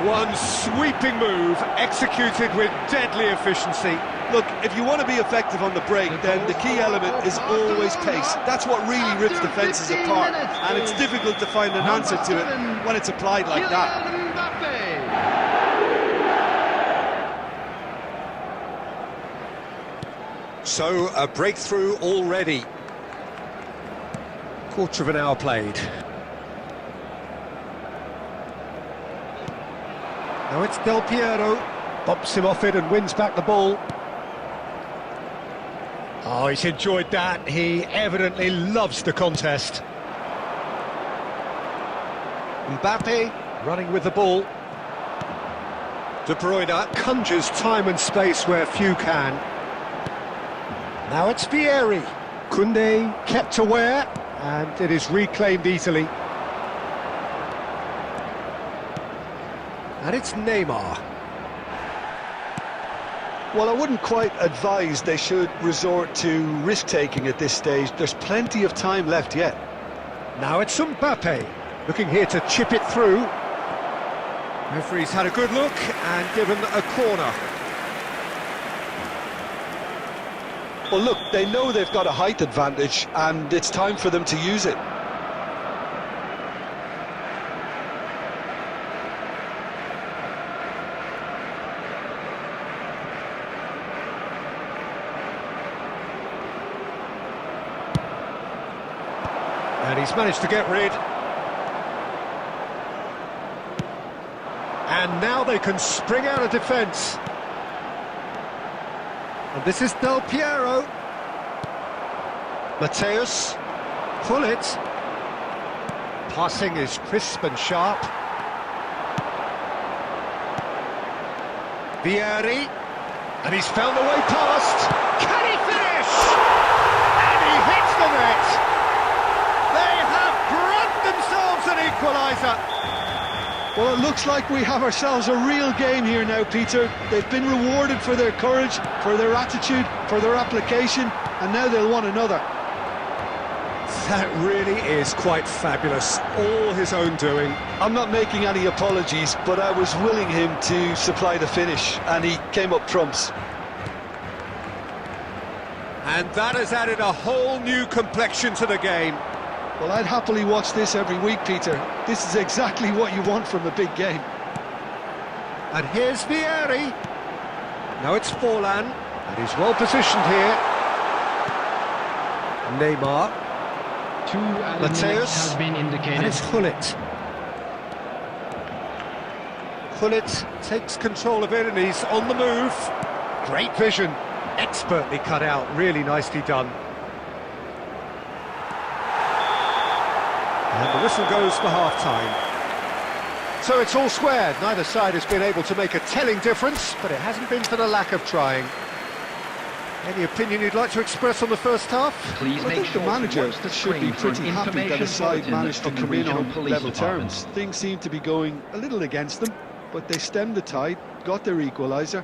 One sweeping move, executed with deadly efficiency. Look, if you want to be effective on the break, then the key element is always pace. That's what really rips defences apart, and it's difficult to find an answer to it when it's applied like that. So, a breakthrough already. Quarter of an hour played. Now it's Del Piero. Bumps him off it and wins back the ball. Oh, he's enjoyed that. He evidently loves the contest. Mbappe running with the ball. De Bruyne conjures time and space where few can. Now it's Vieri. Koundé kept aware, and it is reclaimed easily. And it's Neymar. Well, I wouldn't quite advise they should resort to risk-taking at this stage. There's plenty of time left yet. Now it's Mbappe, looking here to chip it through. Referee's had a good look and given a corner. Well, look, they know they've got a height advantage, and it's time for them to use it. And he's managed to get rid. And now they can spring out of defence. And this is Del Piero. Matthäus. Pull it. Passing is crisp and sharp. Vieri. And he's found the way past. Can he finish? And he hits the net. They have grabbed themselves an equaliser. Well, it looks like we have ourselves a real game here now, Peter. They've been rewarded for their courage, for their attitude, for their application, and now they'll want another. That really is quite fabulous. All his own doing. I'm not making any apologies, but I was willing him to supply the finish, and he came up trumps. And that has added a whole new complexion to the game. Well, I'd happily watch this every week, Peter. This is exactly what you want from a big game. And here's Vieri. Now it's Forlan, and he's well positioned here. Neymar. Matthäus. Has been indicated. And it's Gullit. Gullit takes control of it, and he's on the move. Great vision. Expertly cut out. Really nicely done. And the whistle goes for half-time. So it's all squared. Neither side has been able to make a telling difference, but it hasn't been for the lack of trying. Any opinion you'd like to express on the first half? Please I think the manager should be pretty happy that his side managed to come in on level terms. Things seem to be going a little against them, but they stemmed the tide, got their equaliser,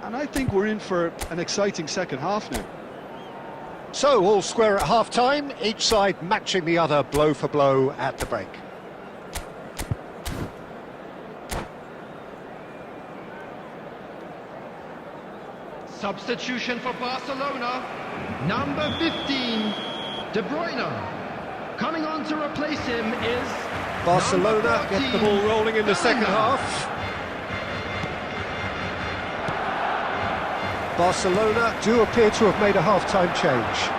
and I think we're in for an exciting second half now. So, all square at half-time, each side matching the other blow for blow at the break. Substitution for Barcelona, number 15, De Bruyne. Coming on to replace him is Barcelona get the ball rolling in the second half. Barcelona do appear to have made a half-time change.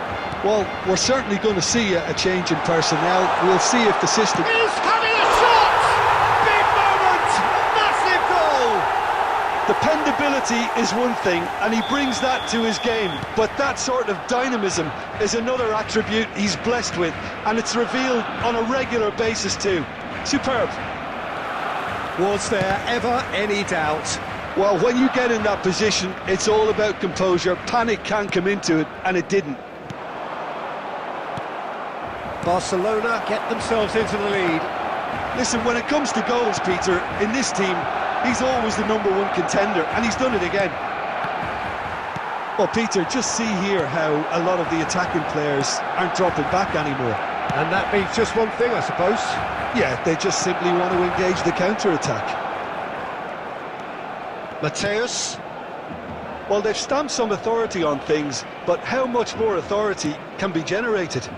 Well, we're certainly going to see a change in personnel. We'll see if the system... He's having a shot! Big moment! Massive goal! Dependability is one thing, and he brings that to his game, but that sort of dynamism is another attribute he's blessed with, and it's revealed on a regular basis too. Superb. Was there ever any doubt? Well, when you get in that position, it's all about composure. Panic can come into it, and it didn't. Barcelona get themselves into the lead. Listen, when it comes to goals, Peter, in this team, he's always the #1 contender, and he's done it again. Well, Peter, just see here how a lot of the attacking players aren't dropping back anymore. And that means just one thing, I suppose. Yeah, they just simply want to engage the counter-attack. Mateus. Well, they've stamped some authority on things, but how much more authority can be generated?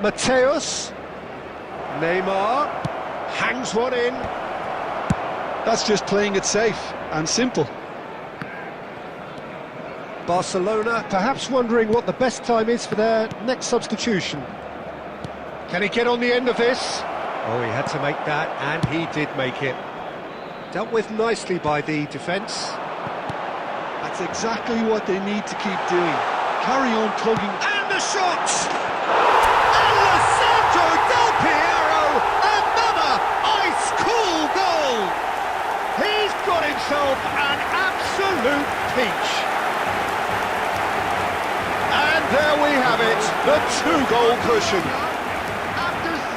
Mateus. Neymar. Hangs one in. That's just playing it safe and simple. Barcelona perhaps wondering what the best time is for their next substitution. Can he get on the end of this? Oh, he had to make that, and he did make it. Dealt with nicely by the defence. That's exactly what they need to keep doing. Carry on plugging. And the shot! Alessandro Del Piero! Another ice-cool goal! He's got himself an absolute peach. And there we have it, the 2-goal cushion.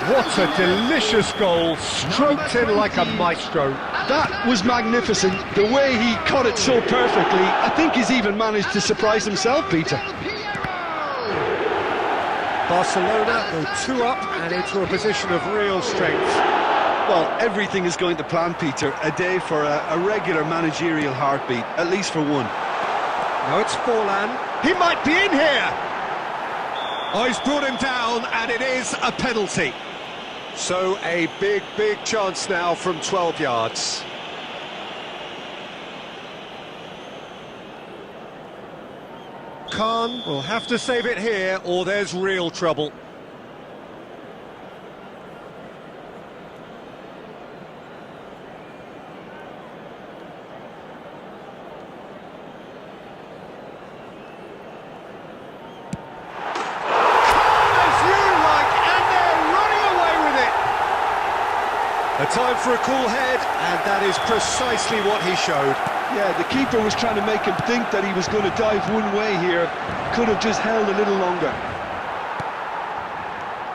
What a delicious goal, stroked in like a maestro. That was magnificent, the way he caught it so perfectly. I think he's even managed to surprise himself, Peter. Barcelona go 2 up and into a position of real strength. Well, everything is going to plan, Peter. A day for a regular managerial heartbeat, at least for one. Now it's Forlan. He might be in here! Oh, he's brought him down, and it is a penalty. So a big chance now from 12 yards. Khan will have to save it here, or there's real trouble. A time for a cool head, and that is precisely what he showed. Yeah, the keeper was trying to make him think that he was going to dive one way here. Could have just held a little longer.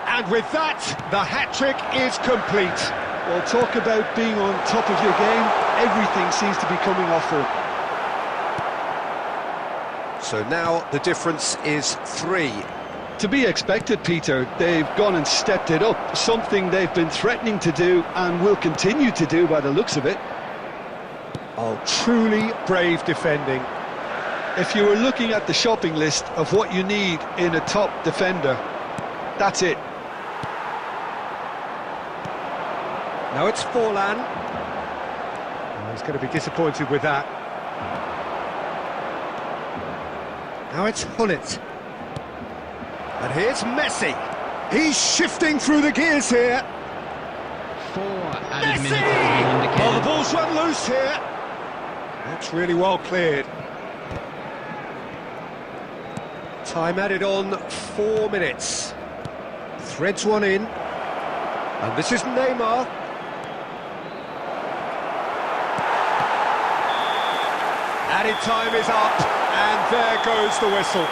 And with that, the hat-trick is complete. Well, talk about being on top of your game. Everything seems to be coming off for him. So now the difference is 3. To be expected, Peter. They've gone and stepped it up, something they've been threatening to do and will continue to do by the looks of it. Oh, truly brave defending. If you were looking at the shopping list of what you need in a top defender, that's it. Now it's Forlan. Oh, he's going to be disappointed with that. Now it's Hullet. And here's Messi. He's shifting through the gears here. 4 added minutes Messi! Well, the ball's run loose here. That's really well cleared. Time added on 4 minutes. Threads one in. And this is Neymar. Added time is up. And there goes the whistle.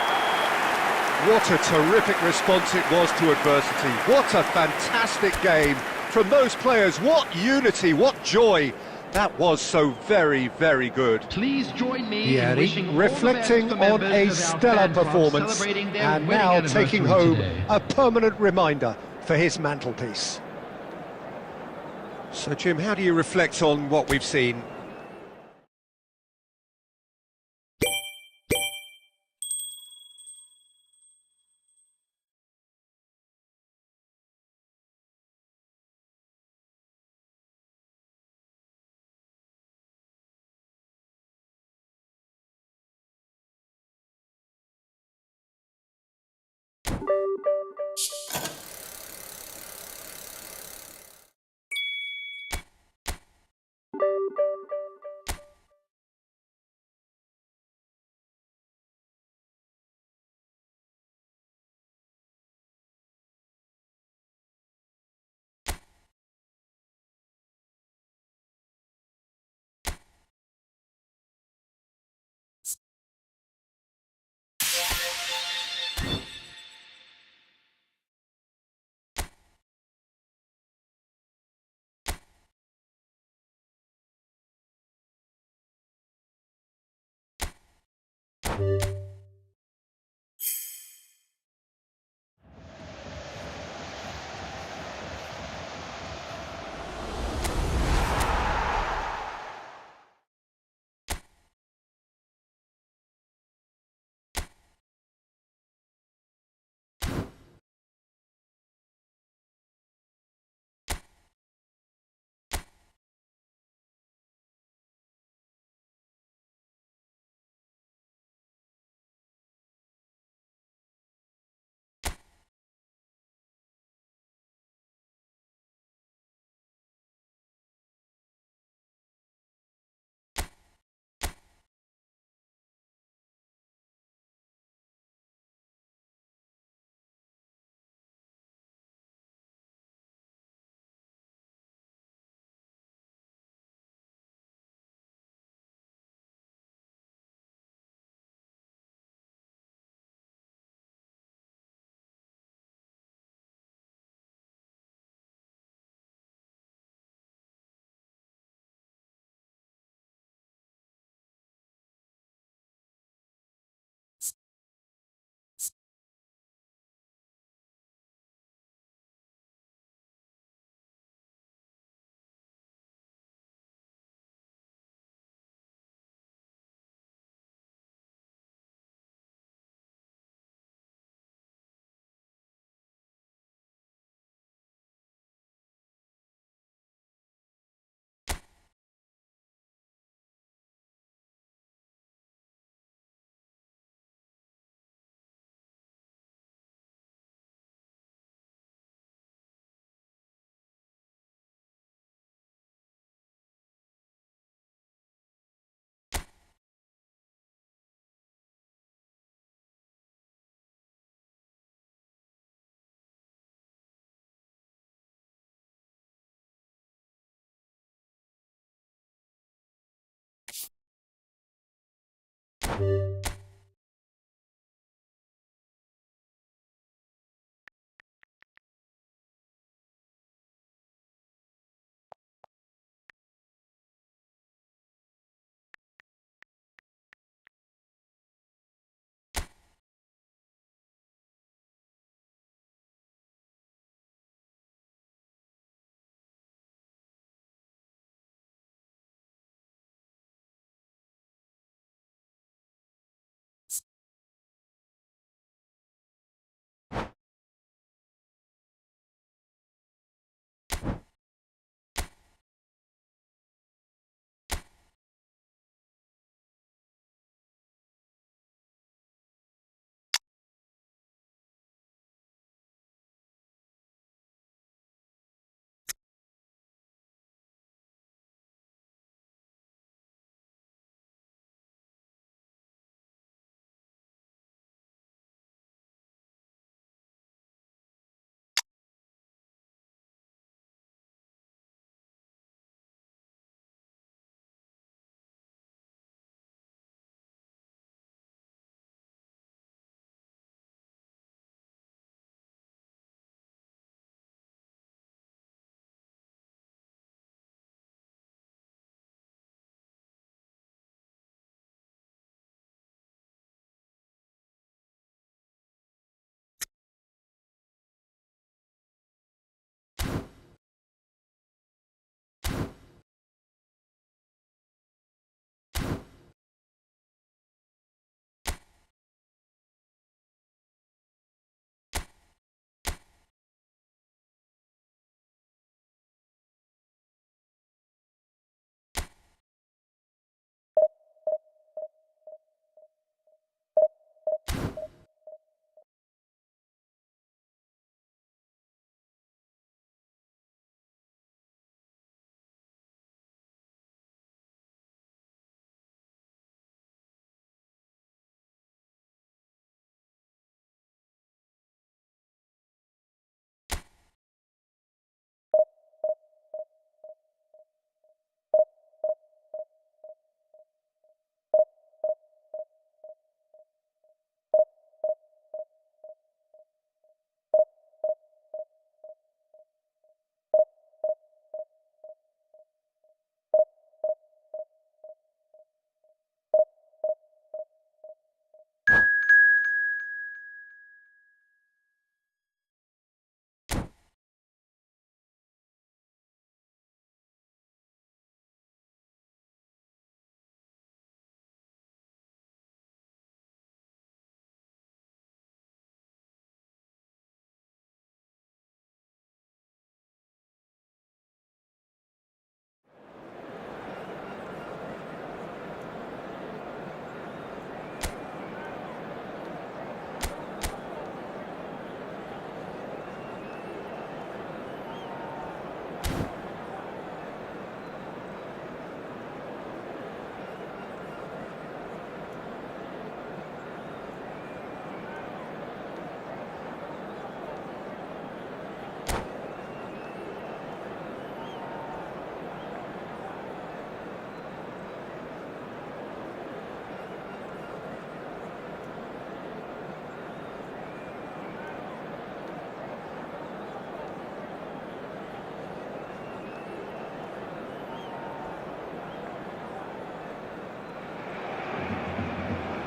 What a terrific response it was to adversity. What a fantastic game from those players. What unity, what joy. That was so very, very good. Please join me in wishing reflecting all the on best a to members of our stellar fan club performance celebrating their and wedding now taking anniversary home today. a permanent reminder for his mantelpiece. So, Jim, how do you reflect on what we've seen?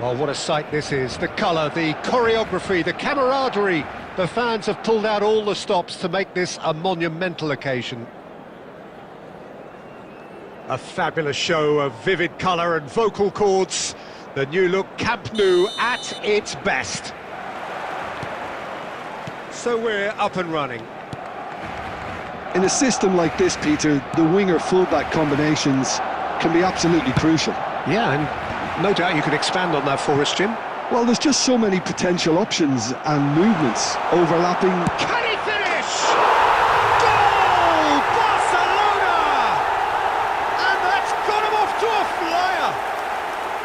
Well, what a sight this is. The colour, the choreography, the camaraderie. The fans have pulled out all the stops to make this a monumental occasion. A fabulous show of vivid colour and vocal cords. The new look Camp Nou at its best. So we're up and running. In a system like this, Peter, the winger-fullback combinations can be absolutely crucial. Yeah, and no doubt you could expand on that for us, Jim. Well, there's just so many potential options and movements overlapping. Can he finish? Goal! Barcelona! And that's got him off to a flyer!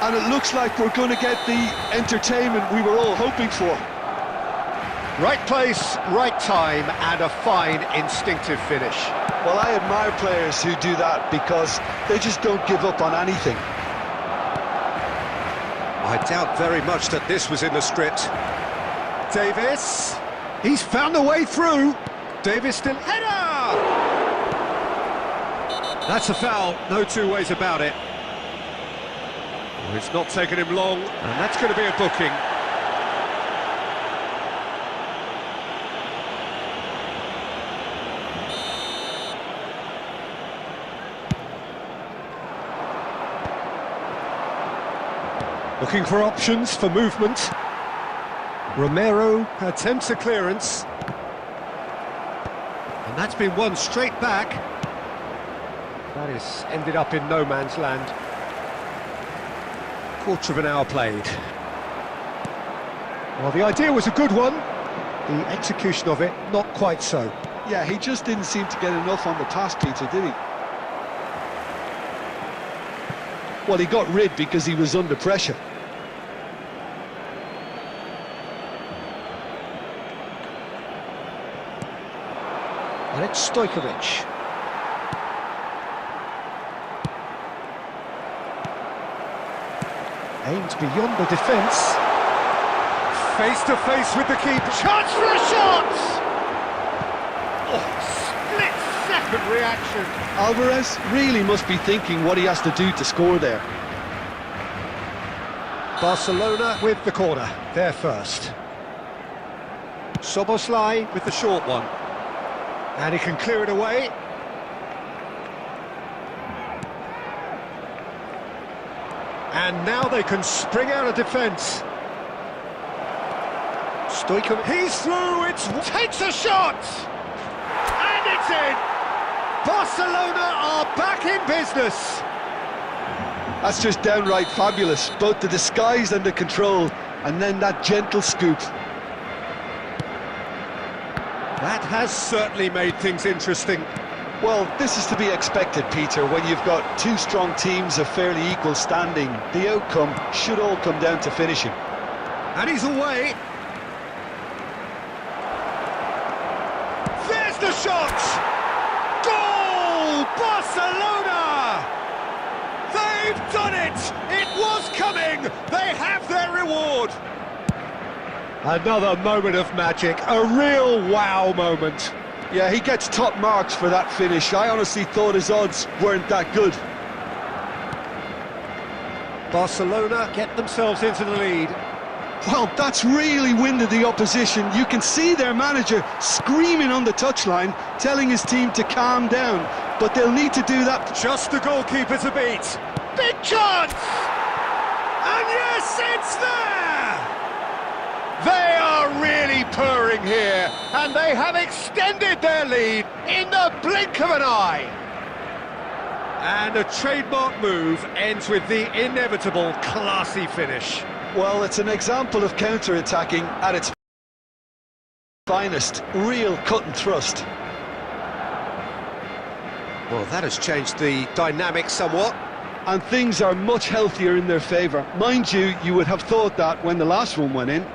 And it looks like we're going to get the entertainment we were all hoping for. Right place, right time, and a fine instinctive finish. Well, I admire players who do that because they just don't give up on anything. I doubt very much that this was in the script. Davis, he's found a way through. Davis still, header! That's a foul, no two ways about it. Well, it's not taken him long, and that's going to be a booking. Looking for options for movement. Romero attempts a clearance. And that's been won straight back. That is ended up in no man's land. Quarter of an hour played. Well, the idea was a good one. The execution of it, not quite so. Yeah, he just didn't seem to get enough on the pass, Peter, did he? Well, he got rid because he was under pressure. And it's Stojkovic. Aimed beyond the defence. Face to face with the keeper. Chance for a shot! Oh, split-second reaction. Alvarez really must be thinking what he has to do to score there. Barcelona with the corner, they're first. Soboslai with the short one. And he can clear it away. And now they can spring out of defence. Stojkovic, he's through, takes a shot! And it's in! Barcelona are back in business! That's just downright fabulous, both the disguise and the control, and then that gentle scoop. That has certainly made things interesting. Well, this is to be expected, Peter, when you've got two strong teams of fairly equal standing. The outcome should all come down to finishing. And he's away. There's the shot! Goal! Barcelona! They've done it! It was coming! They have their reward! Another moment of magic, a real wow moment. Yeah, he gets top marks for that finish. I honestly thought his odds weren't that good. Barcelona get themselves into the lead. Well, that's really winded the opposition. You can see their manager screaming on the touchline, telling his team to calm down. But they'll need to do that. Just the goalkeeper to beat. Big chance! And yes, it's there! They are really purring here, and they have extended their lead in the blink of an eye. And a trademark move ends with the inevitable classy finish. Well, it's an example of counter-attacking at its finest. Real cut and thrust. Well, that has changed the dynamic somewhat. And things are much healthier in their favour. Mind you, you would have thought that when the last one went in.